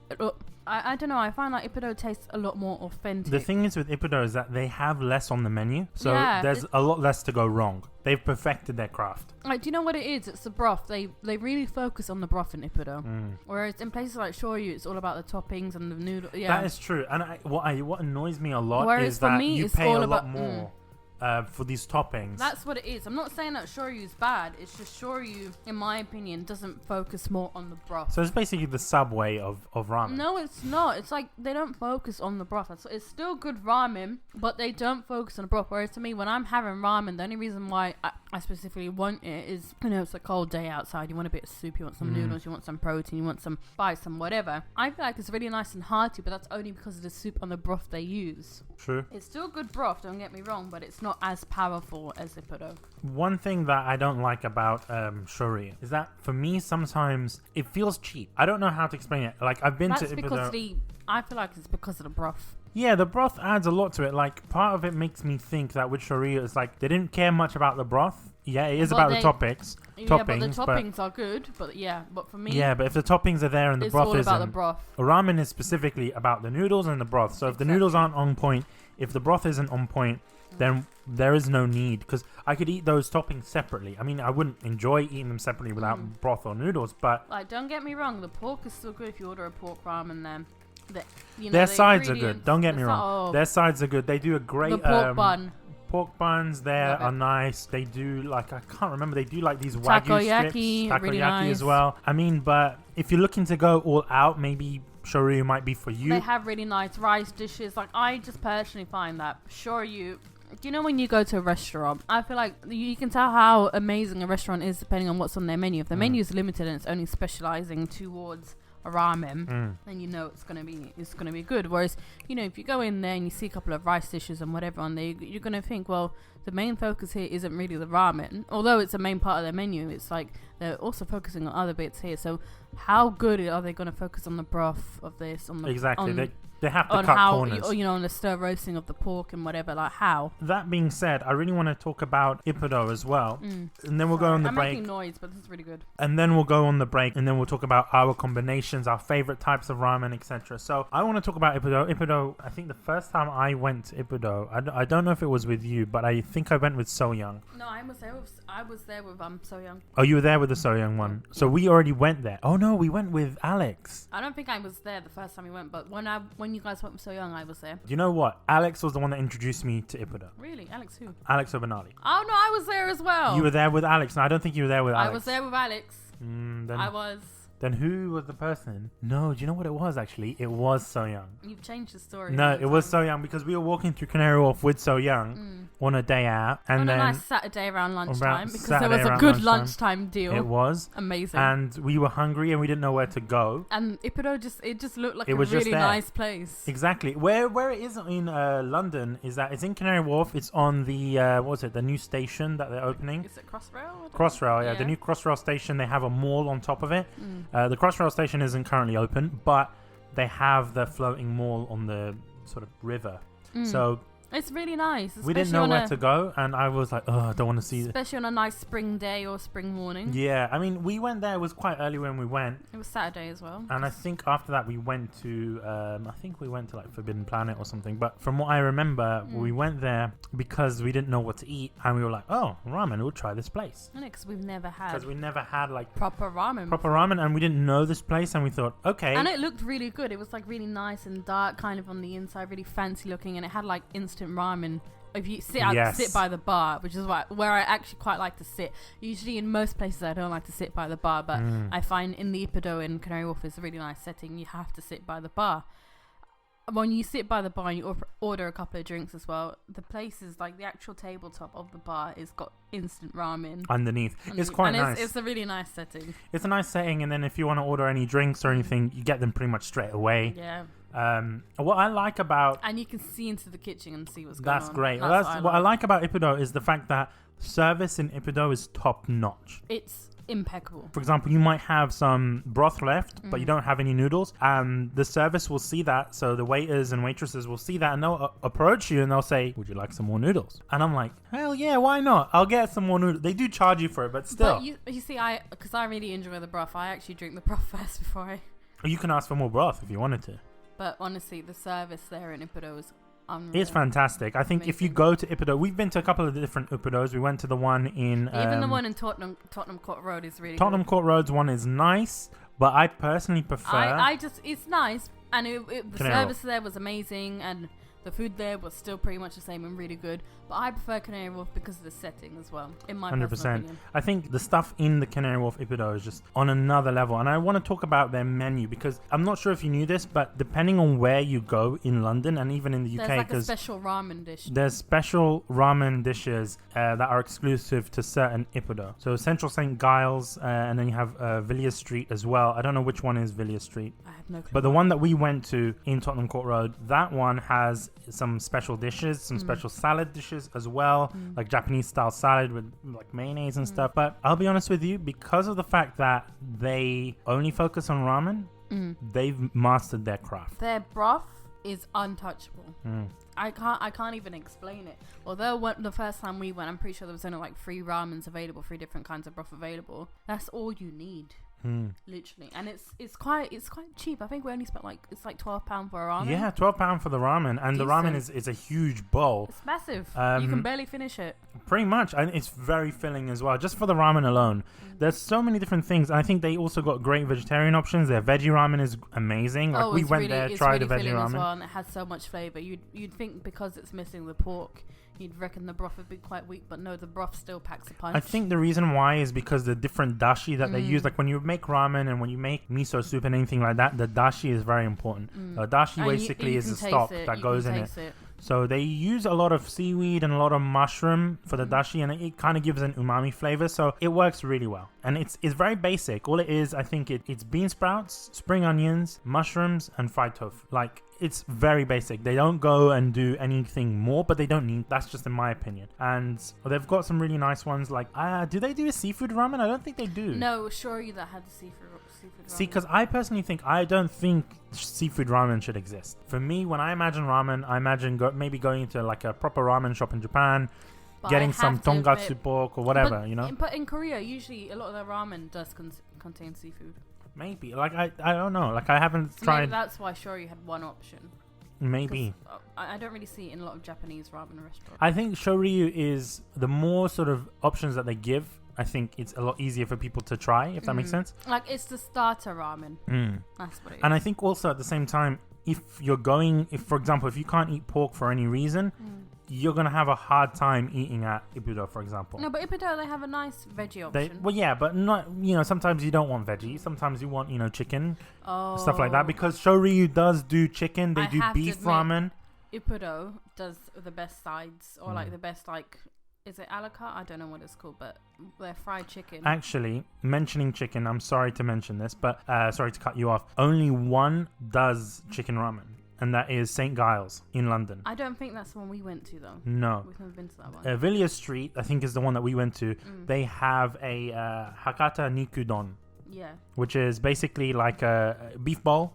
C: I don't know. I find like Ippudo tastes a lot more authentic.
B: The thing is with Ippudo is that they have less on the menu. So there's a lot less to go wrong. They've perfected their craft.
C: Like, do you know what it is? It's the broth. They really focus on the broth in Ippudo. Whereas in places like Shoyu, it's all about the toppings and the noodle. Yeah.
B: That is true. And what annoys me a lot
C: Whereas
B: is that you pay a lot
C: about,
B: more. For these toppings.
C: That's what it is. I'm not saying that Shoyu is bad. It's just Shoyu, in my opinion, doesn't focus more on the broth.
B: So it's basically the Subway of ramen.
C: No, it's not. It's like they don't focus on the broth. It's still good ramen, but they don't focus on the broth. Whereas to me, when I'm having ramen, the only reason why I specifically want it is, it's a cold day outside. You want a bit of soup. You want some noodles. You want some protein. You want some spice, some whatever. I feel like it's really nice and hearty, but that's only because of the soup and the broth they use.
B: True.
C: It's still good broth, don't get me wrong, but it's not as powerful as Ippudo.
B: One thing that I don't like about shoyu is that for me sometimes it feels cheap. I don't know how to explain it. Like I've been to Ippudo.
C: I feel like it's because of the broth.
B: Yeah, the broth adds a lot to it. Like part of it makes me think that with shoyu it's like they didn't care much about the broth. Yeah, it is about the toppings.
C: Yeah, but the toppings are good. But for me...
B: Yeah, but if the toppings are there and the broth isn't...
C: It's all about the broth.
B: Ramen is specifically about the noodles and the broth. So if the noodles aren't on point, if the broth isn't on point, then there is no need. Because I could eat those toppings separately. I mean, I wouldn't enjoy eating them separately without broth or noodles, but...
C: Like, don't get me wrong. The pork is still good if you order a pork ramen there.
B: Their sides are good. Don't get me wrong. Their sides are good. They do a great
C: the pork bun.
B: Pork buns there are nice. They do like, I can't remember, they do like these wagyu strips, takoyaki
C: really nice.
B: as well. I mean, but if you're looking to go all out, maybe shoyu might be for you.
C: They have really nice rice dishes. Like, I just personally find that shoyu, do you know when you go to a restaurant, I feel like you can tell how amazing a restaurant is depending on what's on their menu. If the menu is limited and it's only specializing towards a ramen, then you know it's gonna be good. Whereas, you know, if you go in there and you see a couple of rice dishes and whatever on there, you're gonna think, well, the main focus here isn't really the ramen, although it's a main part of their menu. It's like they're also focusing on other bits here. So how good are they gonna focus on the broth of this? On the
B: exactly. They have to cut corners.
C: You know, on the stir roasting of the pork and whatever, like how.
B: That being said, I really want to talk about ippudo as well. And then we'll go on the break.
C: I'm making noise, but this is really good.
B: And then we'll go on the break, and then we'll talk about our combinations, our favorite types of ramen, etc. So I want to talk about ippudo. Ippudo, I think the first time I went to ippudo, I don't know if it was with you, but I think I went with So Young.
C: No, I was there with So Young.
B: Oh, you were there with the So Young one. So we already went there. Oh no, we went with Alex.
C: I don't think I was there the first time we went, but when you guys went with So Young, I was there.
B: Do you know what? Alex was the one that introduced me to ippudo.
C: Really? Alex who?
B: Alex Obanali.
C: Oh no, I was there as well.
B: You were there with Alex. No, I don't think you were there with Alex.
C: I was there with Alex. I was.
B: Then who was the person? No, do you know what it was actually? It was So Young.
C: You've changed the story.
B: No, it was So Young because we were walking through Canary Wharf with So Young on a day out. And then
C: a nice Saturday around lunchtime because there was a good lunchtime deal.
B: It was.
C: Amazing.
B: And we were hungry and we didn't know where to go.
C: And ippudo just looked like a really nice place.
B: Exactly. Where it is in London is that it's in Canary Wharf. It's on the, the new station that they're opening.
C: Is it Crossrail?
B: Crossrail, yeah. The new Crossrail station. They have a mall on top of it. The Crossrail station isn't currently open, but they have the floating mall on the sort of river. So
C: it's really nice.
B: We didn't know where to go, and I was like, oh, I don't want to see it.
C: Especially on a nice spring day or spring morning.
B: Yeah, I mean, we went there. It was quite early when we went.
C: It was Saturday as well.
B: And I think after that we went to, like Forbidden Planet or something. But from what I remember, we went there because we didn't know what to eat, and we were like, oh, ramen, we'll try this place.
C: Because we've never had like
B: proper ramen, and we didn't know this place, and we thought, okay.
C: And it looked really good. It was like really nice and dark, kind of on the inside, really fancy looking, and it had like instant ramen. If you sit by the bar, which is where I actually quite like to sit. Usually in most places I don't like to sit by the bar, but I find in the ippudo in Canary Wharf is a really nice setting. You have to sit by the bar. When you sit by the bar and you order a couple of drinks as well, the place is like the actual tabletop of the bar is got instant ramen
B: underneath. It's quite nice.
C: It's a really nice setting.
B: It's a nice setting, and then if you want to order any drinks or anything, you get them pretty much straight away.
C: Yeah.
B: What I like about...
C: And you can see into the kitchen and see what's going on.
B: That's great. That's what I like about ippudo is the fact that service in ippudo is top notch.
C: It's impeccable.
B: For example, you might have some broth left, but you don't have any noodles, and the service will see that. So the waiters and waitresses will see that, and they'll approach you and they'll say, would you like some more noodles? And I'm like, hell yeah, why not? I'll get some more noodles. They do charge you for it, but still.
C: But you see, because I really enjoy the broth, I actually drink the broth first before I...
B: You can ask for more broth if you wanted to.
C: But honestly, the service there in ippudo is unreal.
B: It's fantastic. I think if you go to ippudo, we've been to a couple of different ippudos. We went to the one in...
C: Even the one in Tottenham Court Road is really
B: Tottenham Court Road's one is nice, but I personally prefer...
C: It's nice, and the service there was amazing, and the food there was still pretty much the same and really good. But I prefer Canary Wharf because of the setting as well, in my 100%. Personal opinion.
B: I think the stuff in the Canary Wharf ippudo is just on another level. And I want to talk about their menu because I'm not sure if you knew this, but depending on where you go in London and even in the UK...
C: There's like a special ramen dish.
B: There's special ramen dishes that are exclusive to certain ippudo. So Central St. Giles, and then you have Villiers Street as well. I don't know which one is Villiers Street.
C: I have no clue.
B: But the one that we went to in Tottenham Court Road, that one has some special dishes, some special salad dishes as well, like Japanese style salad with like mayonnaise and stuff. But I'll be honest with you, because of the fact that they only focus on ramen, they've mastered their craft.
C: Their broth is untouchable. I can't even explain it. Although the first time we went, I'm pretty sure there was only like 3 ramens available, 3 different kinds of broth available. That's all you need. Literally, and it's quite cheap. I think we only spent it's like £12 for a ramen.
B: Yeah, £12 for the ramen, and the ramen is a huge bowl.
C: It's massive. You can barely finish it.
B: Pretty much. And it's very filling as well. Just for the ramen alone. There's so many different things. And I think they also got great vegetarian options. Their veggie ramen is amazing. Like we went there, tried the veggie ramen. As well,
C: and it has so much flavor. You'd think because it's missing the pork, you'd reckon the broth would be quite weak, but no, the broth still packs a punch.
B: I think the reason why is because the different dashi that they use, like when you make ramen and when you make miso soup and anything like that, the dashi is very important. Dashi basically is the stock that goes in it. So they use a lot of seaweed and a lot of mushroom for the dashi, and it kind of gives an umami flavor. So it works really well. And it's very basic. All it is, I think it's bean sprouts, spring onions, mushrooms, and fried tofu. Like, it's very basic. They don't go and do anything more, but they don't need. That's just in my opinion. And they've got some really nice ones. Like, do they do a seafood ramen? I don't think they do.
C: No, shoyu that had the seafood ramen.
B: See, because I personally don't think seafood ramen should exist. For me, when I imagine ramen, I imagine maybe going into like a proper ramen shop in Japan, getting some tonkotsu pork or whatever, you know.
C: But in Korea, usually a lot of their ramen does contain seafood.
B: Maybe. Like, I don't know. Like, I haven't tried.
C: Maybe that's why shoyu had one option.
B: Maybe.
C: I don't really see it in a lot of Japanese ramen restaurants.
B: I think shoyu is the more sort of options that they give. I think it's a lot easier for people to try, if that makes sense.
C: Like, it's the starter ramen. That's what it is.
B: And I think also at the same time, if for example, if you can't eat pork for any reason, you're going to have a hard time eating at Ippudo, for example.
C: No, but Ippudo, they have a nice veggie option.
B: Well, yeah, but not, sometimes you don't want veggie. Sometimes you want, chicken, stuff like that. Because Shoryu does do chicken. They do beef ramen.
C: Ippudo does the best sides, or like the best, like, is it a la carte? I don't know what it's called, but they're fried chicken.
B: Actually, mentioning chicken, I'm sorry to mention this, but sorry to cut you off. Only one does chicken ramen, and that is St. Giles in London.
C: I don't think that's the one we went to, though.
B: No.
C: We've never been to that one.
B: Villiers Street, I think, is the one that we went to. They have a Hakata Nikudon.
C: Yeah.
B: Which is basically like a beef bowl.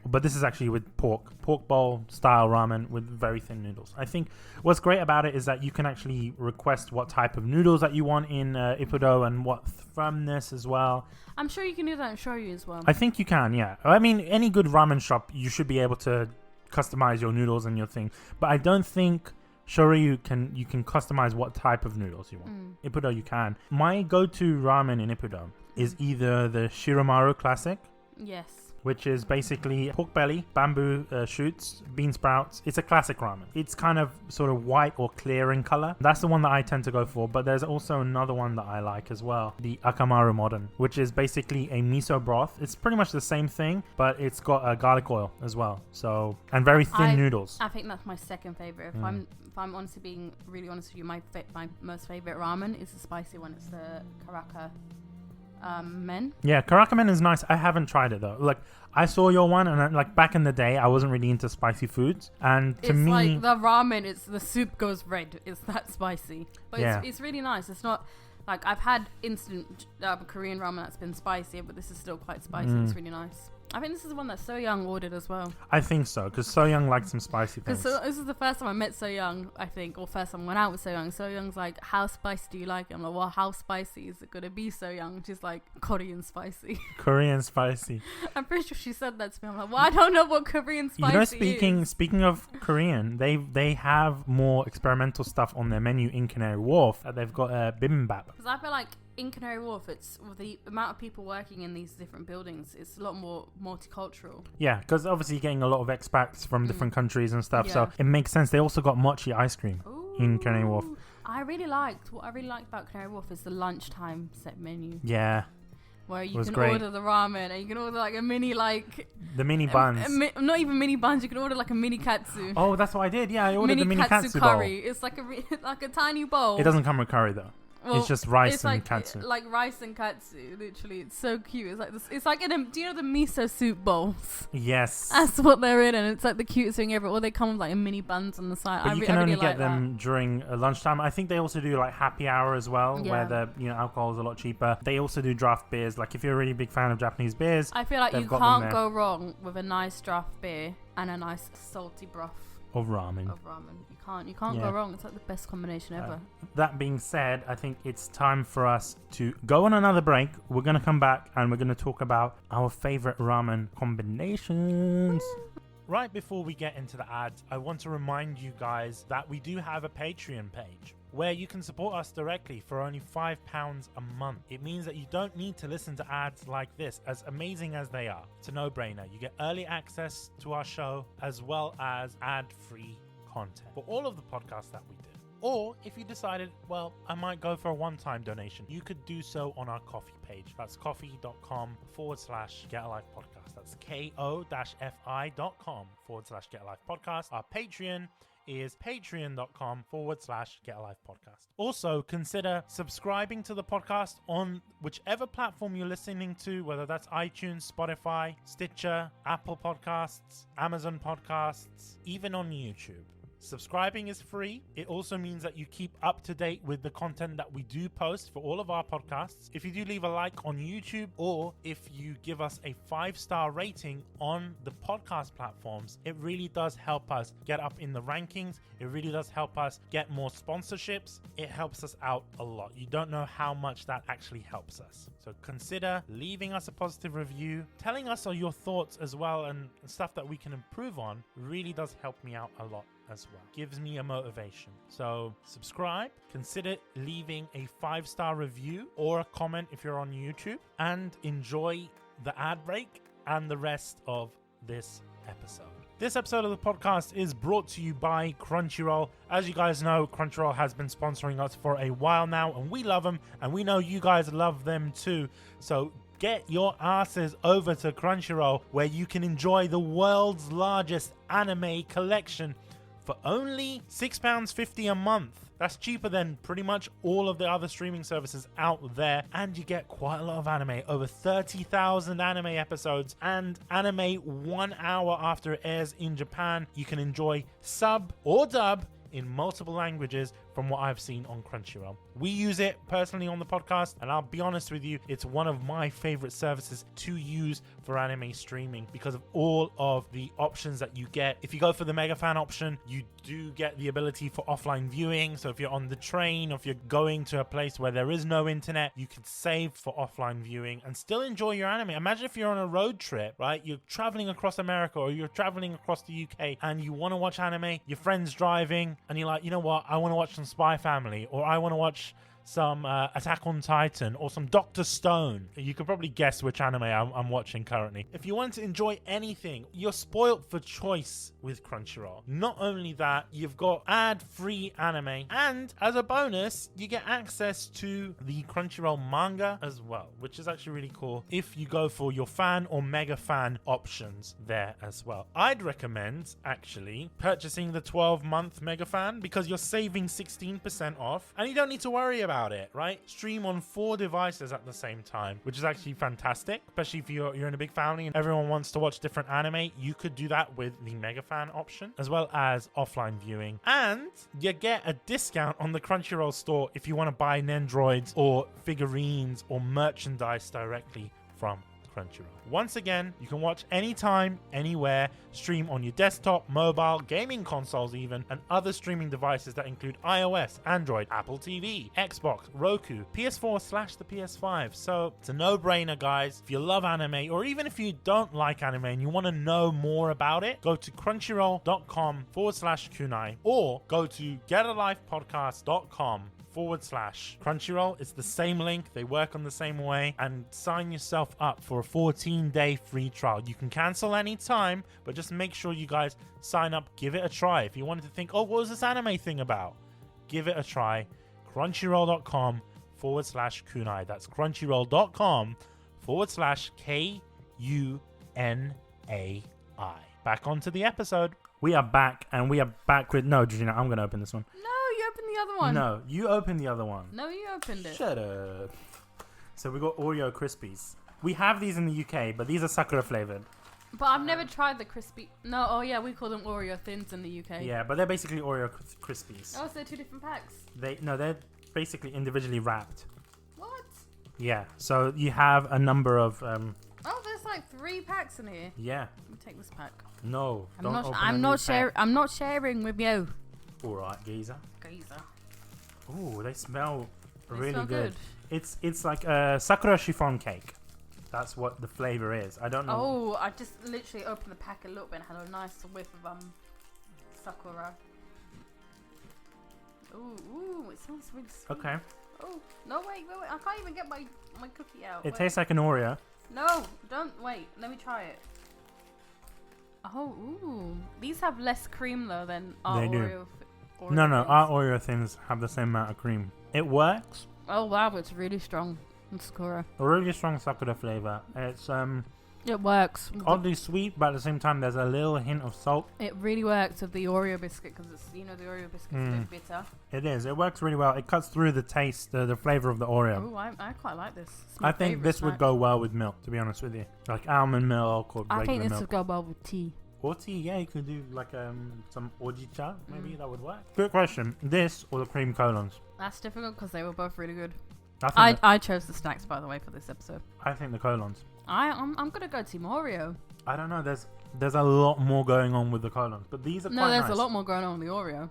B: But this is actually with pork bowl style ramen with very thin noodles. I think what's great about it is that you can actually request what type of noodles that you want in Ippudo and what firmness as well.
C: I'm sure you can do that in shoyu as well.
B: I think you can, yeah. I mean, any good ramen shop, you should be able to customize your noodles and your thing. But I don't think shoyu you can customize what type of noodles you want. Ippudo you can. My go-to ramen in Ippudo is either the Shiromaru Classic.
C: Yes.
B: Which is basically pork belly, bamboo shoots, bean sprouts. It's a classic ramen. It's kind of sort of white or clear in color. That's the one that I tend to go for. But there's also another one that I like as well. The Akamaru Modern, which is basically a miso broth. It's pretty much the same thing, but it's got garlic oil as well. So, and very thin noodles.
C: I think that's my second favorite. If I'm honestly being really honest with you, my most favorite ramen is the spicy one. It's the Karaka men. Yeah,
B: Karaka men is nice. I haven't tried it though. Like, I saw your one, and like back in the day, I wasn't really into spicy foods, and to me,
C: like the ramen, the soup goes red. It's that spicy, but it's really nice. It's not like I've had instant Korean ramen that's been spicier, but this is still quite spicy. It's really nice. I think this is the one that So Young ordered as well.
B: I think so, because So Young liked some spicy things.
C: Because this is the first time I met So Young, I think, or first time I went out with So Young. So Young's like, how spicy do you like it? I'm like, well, how spicy is it going to be, So Young? She's like, Korean spicy.
B: Korean spicy.
C: I'm pretty sure she said that to me. I'm like, well, I don't know what Korean spicy is.
B: Speaking of Korean, they have more experimental stuff on their menu in Canary Wharf. They've got bibimbap.
C: Because I feel like in Canary Wharf, it's with the amount of people working in these different buildings, it's a lot more multicultural. Yeah,
B: because obviously you're getting a lot of expats from different countries and stuff, so it makes sense. They also got mochi ice cream in Canary Wharf.
C: What I really liked about Canary Wharf is the lunchtime set menu.
B: Yeah.
C: Where you can order the ramen and you can order like a mini
B: the mini buns.
C: Not even mini buns. You can order like a mini katsu.
B: Oh, that's what I did. Yeah, I ordered the mini katsu
C: curry.
B: bowl.
C: It's like a tiny bowl.
B: It doesn't come with curry though. Well, it's just rice and katsu.
C: Like rice and katsu, literally. It's so cute. It's like this. It's like do you know the miso soup bowls?
B: Yes.
C: That's what they're in, and it's like the cutest thing ever. Or they come with like a mini buns on the side.
B: But you can only get them during lunchtime. I think they also do like happy hour as well, where the alcohol is a lot cheaper. They also do draft beers. Like if you're a really big fan of Japanese beers,
C: I feel like you can't go wrong with a nice draft beer and a nice salty broth.
B: Of ramen.
C: You can't go wrong. It's like the best combination ever.
B: That being said, I think it's time for us to go on another break. We're going to come back and we're going to talk about our favorite ramen combinations. Right before we get into the ads, I want to remind you guys that we do have a Patreon page. where you can support us directly for only £5 a month. It means that you don't need to listen to ads like this, as amazing as they are. It's a no-brainer. You get early access to our show as well as ad-free content for all of the podcasts that we do. Or if you decided, well, I might go for a one-time donation, you could do so on our coffee page. That's coffee.com/GetAlivePodcast. That's ko-fi.com/GetAlivePodcast. Our Patreon is patreon.com/GetAlivePodcast. Also, consider subscribing to the podcast on whichever platform you're listening to, whether that's iTunes, Spotify, Stitcher, Apple Podcasts, Amazon Podcasts, even on YouTube. Subscribing is free. It also means that you keep up to date with the content that we do post for all of our podcasts. If you do leave a like on YouTube, or if you give us a 5-star rating on the podcast platforms, it really does help us get up in the rankings. It really does help us get more sponsorships. It helps us out a lot. You don't know how much that actually helps us. So consider leaving us a positive review, telling us all your thoughts as well, and stuff that we can improve on. Really does help me out a lot as well. Gives me a motivation. So subscribe, consider leaving a 5-star review or a comment if you're on YouTube, and enjoy the ad break and the rest of this episode. This episode of the podcast is brought to you by Crunchyroll. As you guys know, Crunchyroll has been sponsoring us for a while now, and we love them, and we know you guys love them too. So get your asses over to Crunchyroll, where you can enjoy the world's largest anime collection for only £6.50 a month. That's cheaper than pretty much all of the other streaming services out there, and you get quite a lot of anime, over 30,000 anime episodes, and anime 1 hour after it airs in Japan. You can enjoy sub or dub in multiple languages from what I've seen on Crunchyroll. We use it personally on the podcast, and I'll be honest with you, it's one of my favorite services to use for anime streaming because of all of the options that you get. If you go for the mega fan option, you do get the ability for offline viewing. So if you're on the train, or if you're going to a place where there is no internet, you can save for offline viewing and still enjoy your anime. Imagine if you're on a road trip, right? You're traveling across America, or you're traveling across the UK, and you want to watch anime, your friend's driving, and you're like, you know what, I want to watch some Spy Family, or I want to watch some Attack on Titan, or some Dr. Stone. You can probably guess which anime I'm watching currently. If you want to enjoy anything, you're spoiled for choice with Crunchyroll. Not only that, you've got ad-free anime, and as a bonus, you get access to the Crunchyroll manga as well, which is actually really cool if you go for your fan or mega fan options there as well. I'd recommend actually purchasing the 12-month mega fan, because you're saving 16% off, and you don't need to worry about it, right? Stream on 4 devices at the same time, which is actually fantastic, especially if you're in a big family and everyone wants to watch different anime. You could do that with the mega fan option, as well as offline viewing, and you get a discount on the Crunchyroll store if you want to buy Nendroids or figurines or merchandise directly from Crunchyroll. Once again, you can watch anytime, anywhere, stream on your desktop, mobile, gaming consoles even, and other streaming devices that include iOS, Android, Apple TV, Xbox, Roku, PS4/the PS5. So it's a no-brainer, guys. If you love anime, or even if you don't like anime and you want to know more about it, go to crunchyroll.com/kunai, or go to getalivepodcast.com/Crunchyroll. It's the same link, they work on the same way, and sign yourself up for a 14-day free trial. You can cancel anytime, but just make sure you guys sign up, give it a try. If you wanted to think, oh, what was this anime thing about? Give it a try. Crunchyroll.com/kunai. That's crunchyroll.com/KUNAI. Back onto the episode. We are back, and we are back with... No, Georgina, I'm going to open this one.
C: No, you opened the other one.
B: No, you opened the other one.
C: No, you opened it.
B: Shut up. So we got Oreo Crispies. We have these in the UK, but these are Sakura flavored.
C: But I've never tried the crispy... No, oh yeah, we call them Oreo Thins in the UK.
B: Yeah, but they're basically Oreo Crispies.
C: Oh, so they're 2 different packs?
B: They're basically individually wrapped.
C: What?
B: Yeah, so you have a number of...
C: Oh, there's like 3 packs in here.
B: Yeah.
C: Let me take this pack.
B: No,
C: I'm not sharing with you.
B: Alright, geezer.
C: Geezer.
B: Ooh, they smell really
C: smell
B: good. It's like a Sakura chiffon cake. That's what the flavor is. I don't know.
C: Oh, I just literally opened the pack a little bit and had a nice whiff of Sakura. Ooh, it smells really sweet.
B: Okay.
C: Oh, no, wait. I can't even get my cookie out.
B: It tastes like an Oreo.
C: No, don't. Wait, let me try it. Oh, ooh. These have less cream, though, than our Oreo.
B: No, our Oreo things have the same amount of cream. It works.
C: Oh, wow, it's really strong. It's Sakura.
B: A really strong Sakura flavor. It's
C: It works.
B: oddly sweet, but at the same time, there's a little hint of salt.
C: It really works with the Oreo biscuit because it's, the Oreo biscuit's a bit bitter.
B: It is. It works really well. It cuts through the taste, the flavor of the Oreo.
C: Oh, I quite like this.
B: I think this would go well with milk, to be honest with you. Like almond milk or regular milk.
C: I think this would go well with tea.
B: Or tea, yeah. You could do like some ojicha, maybe that would work. Good question. This or the cream colons?
C: That's difficult because they were both really good.
B: I
C: chose the snacks, by the way, for this episode.
B: I think the colons.
C: I'm gonna go Team Oreo.
B: I don't know. There's a lot more going on with the colons, but these are quite nice.
C: No, there's a lot more going on with the Oreo.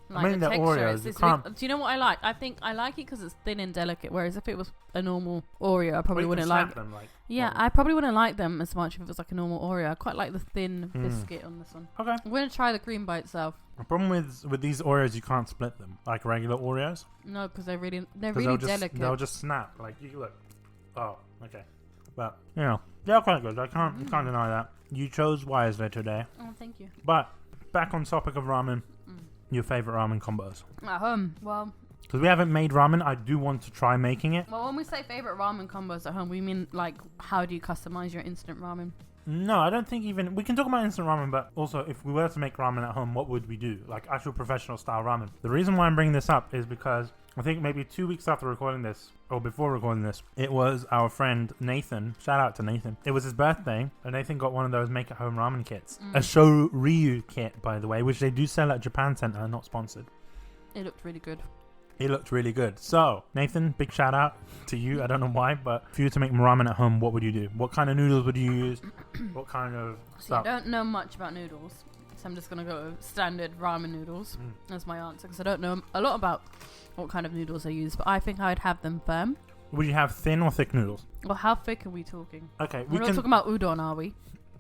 B: Like I mean, the Oreos.
C: Do you know what I like? I think I like it because it's thin and delicate. Whereas if it was a normal Oreo, I probably wouldn't like them. I probably wouldn't like them as much if it was like a normal Oreo. I quite like the thin biscuit on this one.
B: Okay.
C: I'm gonna try the cream by itself.
B: The problem with these Oreos, you can't split them like regular Oreos.
C: No, because they're really delicate.
B: They'll just snap. Like you look. Oh, okay. But they're quite good. You can't deny that. You chose wisely today.
C: Oh, thank you.
B: But back on topic of ramen. Your favorite ramen combos?
C: At home, well,
B: because we haven't made ramen, I do want to try making it.
C: Well, when we say favorite ramen combos at home, we mean like how do you customize your instant ramen?
B: No, I don't think even we can talk about instant ramen, but also if we were to make ramen at home, what would we do? Like actual professional style ramen. The reason why I'm bringing this up is because I think maybe 2 weeks after recording this, or before recording this, it was our friend Nathan. Shout out to Nathan. It was his birthday, and Nathan got one of those make-at-home ramen kits. A shoyu kit, by the way, which they do sell at Japan Center, not sponsored.
C: It looked really good.
B: It looked really good. So, Nathan, big shout out to you. I don't know why, but for you to make ramen at home, what would you do? What kind of noodles would you use? What kind of stuff?
C: I don't know much about noodles, so I'm just going to go with standard ramen noodles as my answer, because I don't know a lot about what kind of noodles I use, but I think I'd have them firm.
B: Would you have thin or thick noodles?
C: Well, how thick are we talking?
B: Okay,
C: we're not talking about udon, are we?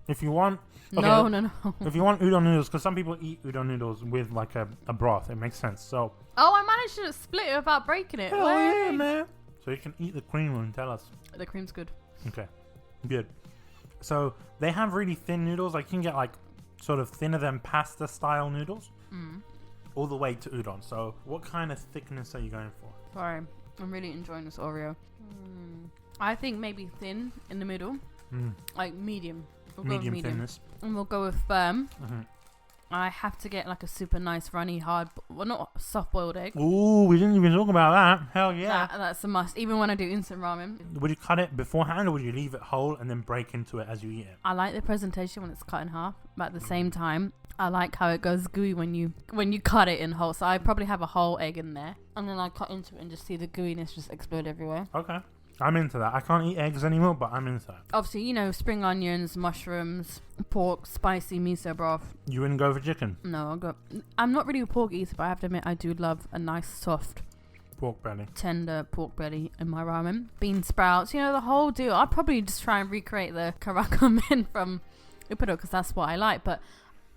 B: If you want... Okay,
C: no.
B: If you want udon noodles, because some people eat udon noodles with like a broth, it makes sense, so...
C: Oh, I managed to split it without breaking it.
B: Hell yeah, man. So you can eat the cream and tell us.
C: The cream's good.
B: Okay, good. So they have really thin noodles. Like you can get like sort of thinner than pasta style noodles. All the way to udon. So what kind of thickness are you going for?
C: Sorry, I'm really enjoying this Oreo. I think maybe thin in the middle. Like medium.
B: Medium thinness.
C: And we'll go with firm. I have to get like a super nice runny hard, well not soft boiled egg.
B: Ooh, we didn't even talk about that. Hell yeah.
C: That's a must, even when I do instant ramen.
B: Would you cut it beforehand or would you leave it whole and then break into it as you eat it?
C: I like the presentation when it's cut in half, but at the same time, I like how it goes gooey when you cut it in whole. So I probably have a whole egg in there, and then I cut into it and just see the gooiness just explode everywhere.
B: Okay. I'm into that. I can't eat eggs anymore, but I'm into that.
C: Obviously, spring onions, mushrooms, pork, spicy miso broth.
B: You wouldn't go for chicken?
C: No, I'm not really a pork eater, but I have to admit I do love a nice soft
B: pork belly,
C: tender pork belly in my ramen. Bean sprouts, the whole deal. I'd probably just try and recreate the Ramen from Ippudo because that's what I like, but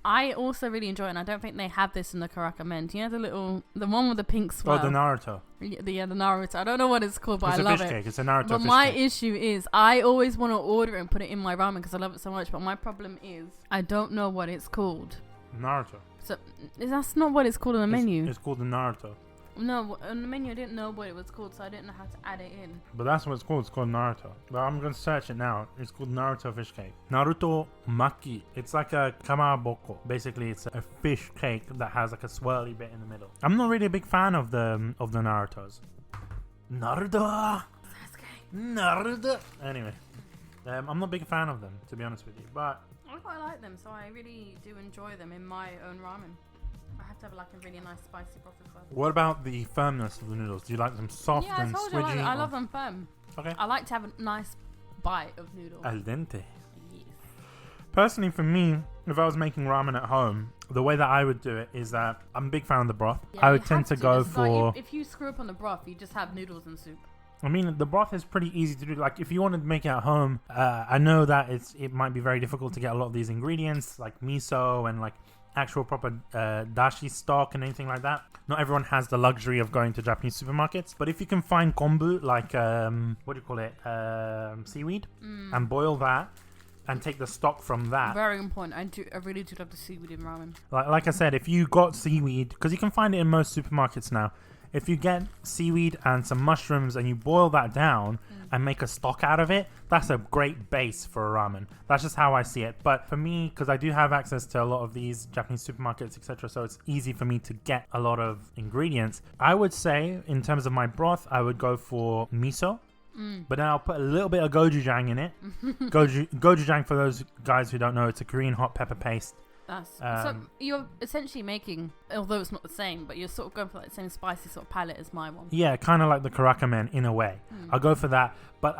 C: I also really enjoy it, and I don't think they have this in the Ramen. The one with the pink swirl?
B: Oh, the Naruto.
C: The Naruto. I don't know what it's called, but I love it. It's a fish cake.
B: It's a Naruto
C: But
B: fish
C: my
B: cake.
C: issue is I always want to order it and put it in my ramen because I love it so much, but my problem is I don't know what it's called.
B: Naruto.
C: So that's not what it's called on the menu.
B: It's called the Naruto.
C: No, on the menu I didn't know what it was called, so I didn't know how to add it in.
B: But that's what it's called. It's called Naruto. But I'm going to search it now. It's called Naruto fish cake. Naruto maki. It's like a kamaboko. Basically, it's a fish cake that has like a swirly bit in the middle. I'm not really a big fan of the Narutos. Naruto! Naruto! Anyway, I'm not a big fan of them, to be honest with you. But
C: I quite like them, so I really do enjoy them in my own ramen. I have to have like a really nice spicy broth as well.
B: What about the firmness of the noodles? Do you like them soft and squidgy?
C: I love them firm.
B: Okay.
C: I like to have a nice bite of noodle.
B: Al dente.
C: Yes.
B: Personally, for me, if I was making ramen at home, the way that I would do it is that I'm a big fan of the broth.
C: Yeah,
B: I would tend to go for...
C: Like if you screw up on the broth, you just have noodles and soup.
B: I mean, the broth is pretty easy to do. Like, if you wanted to make it at home, I know that it might be very difficult to get a lot of these ingredients, like miso and like actual proper dashi stock and anything like that. Not everyone has the luxury of going to Japanese supermarkets, but if you can find kombu, like what do you call it, seaweed, and boil that and take the stock from that.
C: Very important. I really do love the seaweed in ramen.
B: Like I said, if you got seaweed, because you can find it in most supermarkets now, if you get seaweed and some mushrooms and you boil that down and make a stock out of it, that's a great base for a ramen. That's just how I see it. But for me, because I do have access to a lot of these Japanese supermarkets, etc., so it's easy for me to get a lot of ingredients, I would say in terms of my broth, I would go for miso. But then I'll put a little bit of gochujang in it. Gochujang, for those guys who don't know, it's a Korean hot pepper paste.
C: So you're essentially making, although it's not the same, but you're sort of going for that same spicy sort of palette as my one.
B: Yeah, kind of like the karakamen in a way. I'll go for that. But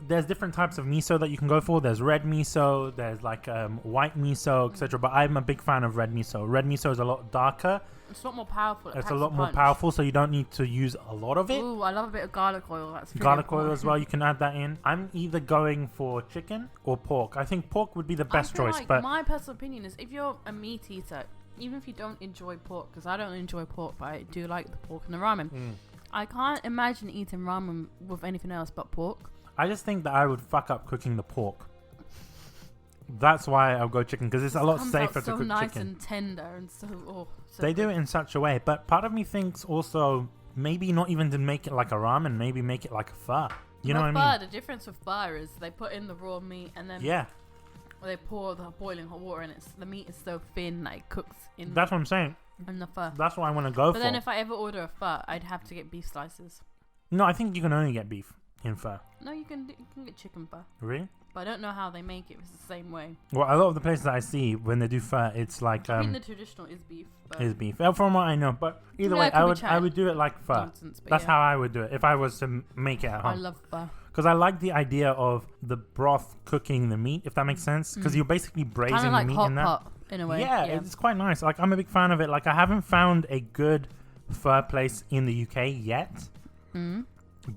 B: there's different types of miso that you can go for. There's red miso, there's like white miso, etc. But I'm a big fan of red miso. Red miso is a lot darker.
C: It's a lot more powerful.
B: It's a lot more powerful, so you don't need to use a lot of it.
C: Ooh, I love a bit of garlic oil. That's
B: garlic oil as well. You can add that in. I'm either going for chicken or pork. I think pork would be the best choice.
C: Like,
B: but
C: my personal opinion is, if you're a meat eater, even if you don't enjoy pork, because I don't enjoy pork, but I do like the pork in the ramen. I can't imagine eating ramen with anything else but pork.
B: I just think that I would fuck up cooking the pork. That's why I'll go chicken, because it's a lot safer to cook chicken.
C: So nice and tender and so
B: they do it in such a way, but part of me thinks also maybe not even to make it like a ramen, maybe make it like a pho. You know what I mean?
C: The difference with pho is they put in the raw meat and then they pour the boiling hot water in it. So the meat is so thin that it cooks in.
B: That's what I'm saying.
C: In the pho.
B: That's what I want to go for.
C: But then if I ever order a pho, I'd have to get beef slices.
B: No, I think you can only get beef in pho.
C: No, you can get chicken pho.
B: Really?
C: But I don't know how they make it. It's the same way.
B: Well, a lot of the places that I see when they do pho, it's like
C: I think the traditional is beef.
B: Is beef, from what I know. But either way, I would do it like pho. That's how I would do it if I was to make it at home.
C: I love pho
B: because I like the idea of the broth cooking the meat, if that makes sense. Because you're basically braising the meat in that.
C: Pot, in a way.
B: Yeah, it's quite nice. Like, I'm a big fan of it. Like, I haven't found a good pho place in the UK yet.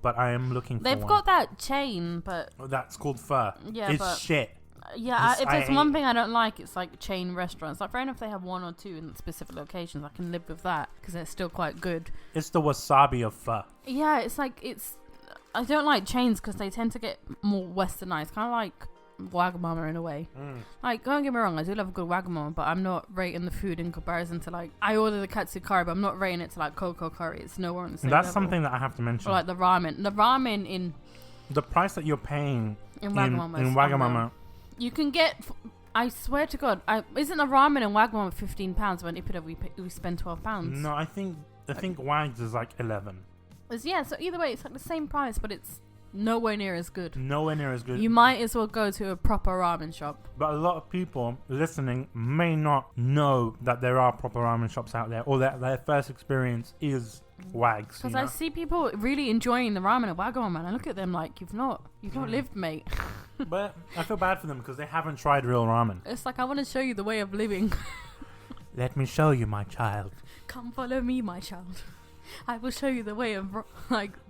B: But I am looking for
C: They've got that chain, but
B: that's called pho.
C: Yeah,
B: it's shit.
C: Yeah, if there's one thing I don't like, it's like chain restaurants. Like, fair enough, they have one or two in specific locations. I can live with that because they're still quite good.
B: It's the wasabi of pho.
C: Yeah, I don't like chains because they tend to get more westernized, kind of like Wagamama in a way. Like, don't get me wrong, I do love a good Wagamama, but I'm not rating the food in comparison to, like, I order the katsu curry, but I'm not rating it to like Coco curry. It's nowhere on the same level.
B: Something that I have to mention.
C: Or like the ramen in
B: the price that you're paying in
C: Wagamama. You can get, I swear to God, isn't the ramen in Wagamama £15 when Ippudo we spend £12?
B: No, I think Wags is like 11.
C: Yeah, so either way, it's like the same price, but it's nowhere near as good.
B: You
C: might as well go to a proper ramen shop.
B: But a lot of people listening may not know that there are proper ramen shops out there, or that their first experience is Wags.
C: Because I see people really enjoying the ramen at Wagamama, and I look at them like, you've not lived, mate.
B: But I feel bad for them because they haven't tried real ramen.
C: It's like, I want to show you the way of living.
B: Let me show you, my child.
C: Come follow me, my child. I will show you the way of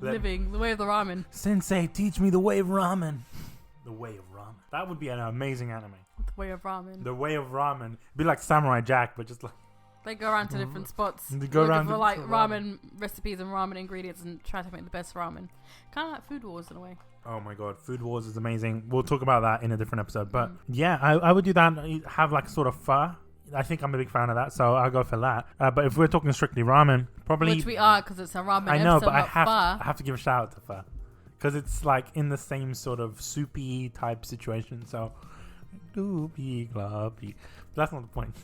C: living, the way of the ramen.
B: Sensei, teach me the way of ramen. The way of ramen. That would be an amazing anime.
C: The way of ramen.
B: The way of ramen. It'd be like Samurai Jack, but just like...
C: They go around to different spots.
B: They go around
C: for like ramen recipes and ramen ingredients and try to make the best ramen. Kind of like Food Wars in a way.
B: Oh my god, Food Wars is amazing. We'll talk about that in a different episode. But yeah, I would do that. Have like sort of pho. I think I'm a big fan of that, so I'll go for that. But if we're talking strictly ramen, probably... Which
C: we are, because it's a ramen episode.
B: I know, but I have to give a shout out to pho. Because it's like in the same sort of soupy type situation, so... Gloopy, gloppy. That's not the point.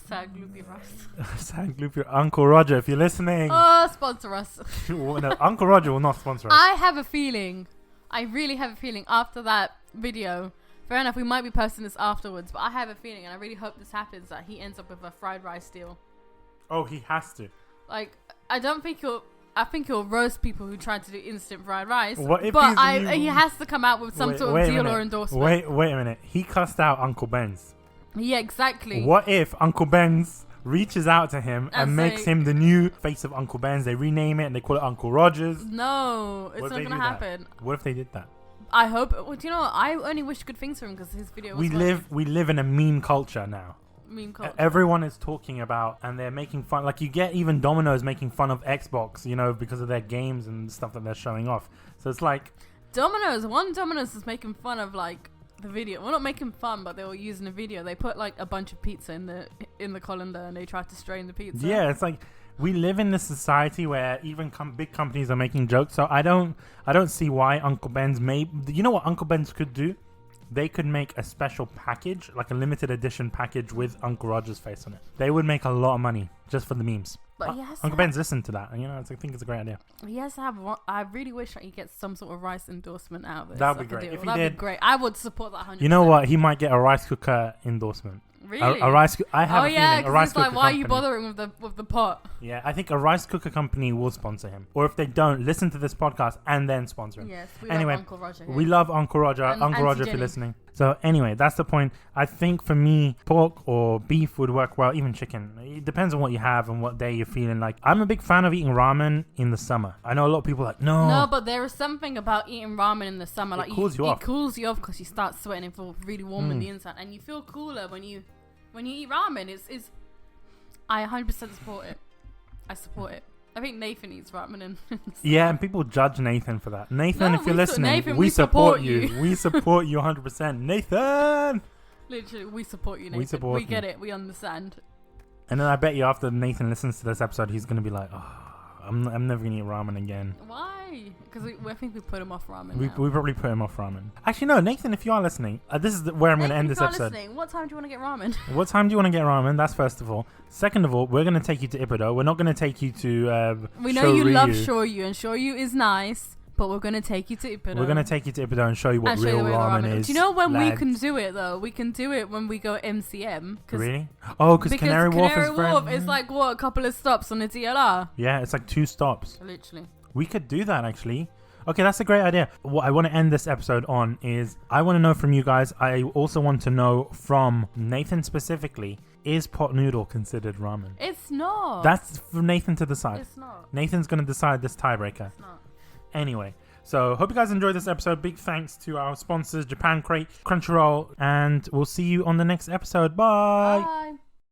C: Sad gloopy rice.
B: Sad gloopy. Uncle Roger, if you're listening...
C: Oh, sponsor us.
B: No, Uncle Roger will not sponsor us.
C: I have a feeling, I really have a feeling after that video... Fair enough, we might be posting this afterwards, but I have a feeling, and I really hope this happens, that he ends up with a fried rice deal.
B: Oh, he has to.
C: Like, I think he'll roast people who try to do instant fried rice. He has to come out with some sort of deal or endorsement.
B: Wait a minute. He cussed out Uncle Ben's.
C: Yeah, exactly.
B: What if Uncle Ben's reaches out to him and makes him the new face of Uncle Ben's? They rename it and they call it Uncle Rogers.
C: No, it's not going to happen.
B: What if they did that?
C: I hope. Well, do you know what? I only wish good things for him because his video was...
B: We live in a meme culture now.
C: meme culture.
B: Everyone is talking about, and they're making fun. Like, you get even Domino's making fun of Xbox, you know, because of their games and stuff that they're showing off. So it's like
C: Domino's is making fun of like the video. Well, not making fun, but they were using a video. They put like a bunch of pizza in the colander, and they tried to strain the pizza.
B: Yeah, it's like we live in this society where even big companies are making jokes. So I don't see why Uncle Ben's you know what Uncle Ben's could do? They could make a special package, like a limited edition package with Uncle Roger's face on it. They would make a lot of money just for the memes.
C: But
B: Uncle Ben's listened to that, and I think it's a great idea.
C: He has to have one. I really wish he gets some sort of rice endorsement out of this.
B: That'd be great. If he
C: That'd
B: did,
C: be great. I would support that 100%.
B: You know what? He might get a rice cooker endorsement.
C: Really?
B: A rice cooker. I have a feeling a rice
C: it's like,
B: cooker
C: why
B: company.
C: are you bothering with the pot?
B: Yeah, I think a rice cooker company will sponsor him. Or if they don't, listen to this podcast and then sponsor him.
C: Yes, we
B: anyway,
C: love Uncle Roger.
B: We love Uncle Roger. Uncle Roger, if you're listening. So anyway, that's the point. I think for me, pork or beef would work well, even chicken. It depends on what you have and what day you're feeling like. I'm a big fan of eating ramen in the summer. I know a lot of people are like, no,
C: but there is something about eating ramen in the summer. Like,
B: it cools you off.
C: It cools you off because you start sweating and feel really warm in the inside, and you feel cooler when you eat ramen. I 100% support it. I support it. I think Nathan eats ramen in
B: yeah, and people judge Nathan for that. Nathan, if you're listening,
C: Nathan,
B: we support you. We support you 100%. Nathan!
C: Literally, we support you, Nathan.
B: We support you.
C: We get it. We understand.
B: And then I bet you after Nathan listens to this episode, he's going to be like, oh, I'm never going to eat ramen again.
C: Why? Because I think we put him off ramen
B: We probably put him off ramen. Actually, no, Nathan, if you are listening, this is where I'm going to end this episode.
C: Listening, what time do you want to get ramen?
B: What time do you want to get ramen? That's first of all. Second of all, we're going to take you to Ippudo. We're not going to take you to
C: we know you love shoyu, and shoyu is nice, but we're going to take you to Ippudo.
B: We're going to take you to Ippudo and show you what real ramen is.
C: Do you know when we can do it, though? We can do it when we go MCM.
B: Really? Oh, because Canary Wharf
C: is like, what, a couple of stops on the DLR?
B: Yeah, it's like 2 stops.
C: Literally.
B: We could do that, actually. Okay, that's a great idea. What I want to end this episode on is I want to know from you guys. I also want to know from Nathan specifically, is pot noodle considered ramen?
C: It's not.
B: That's for Nathan to decide.
C: It's not.
B: Nathan's going to decide this tiebreaker.
C: It's not.
B: Anyway, so hope you guys enjoyed this episode. Big thanks to our sponsors, Japan Crate, Crunchyroll, and we'll see you on the next episode. Bye.
C: Bye.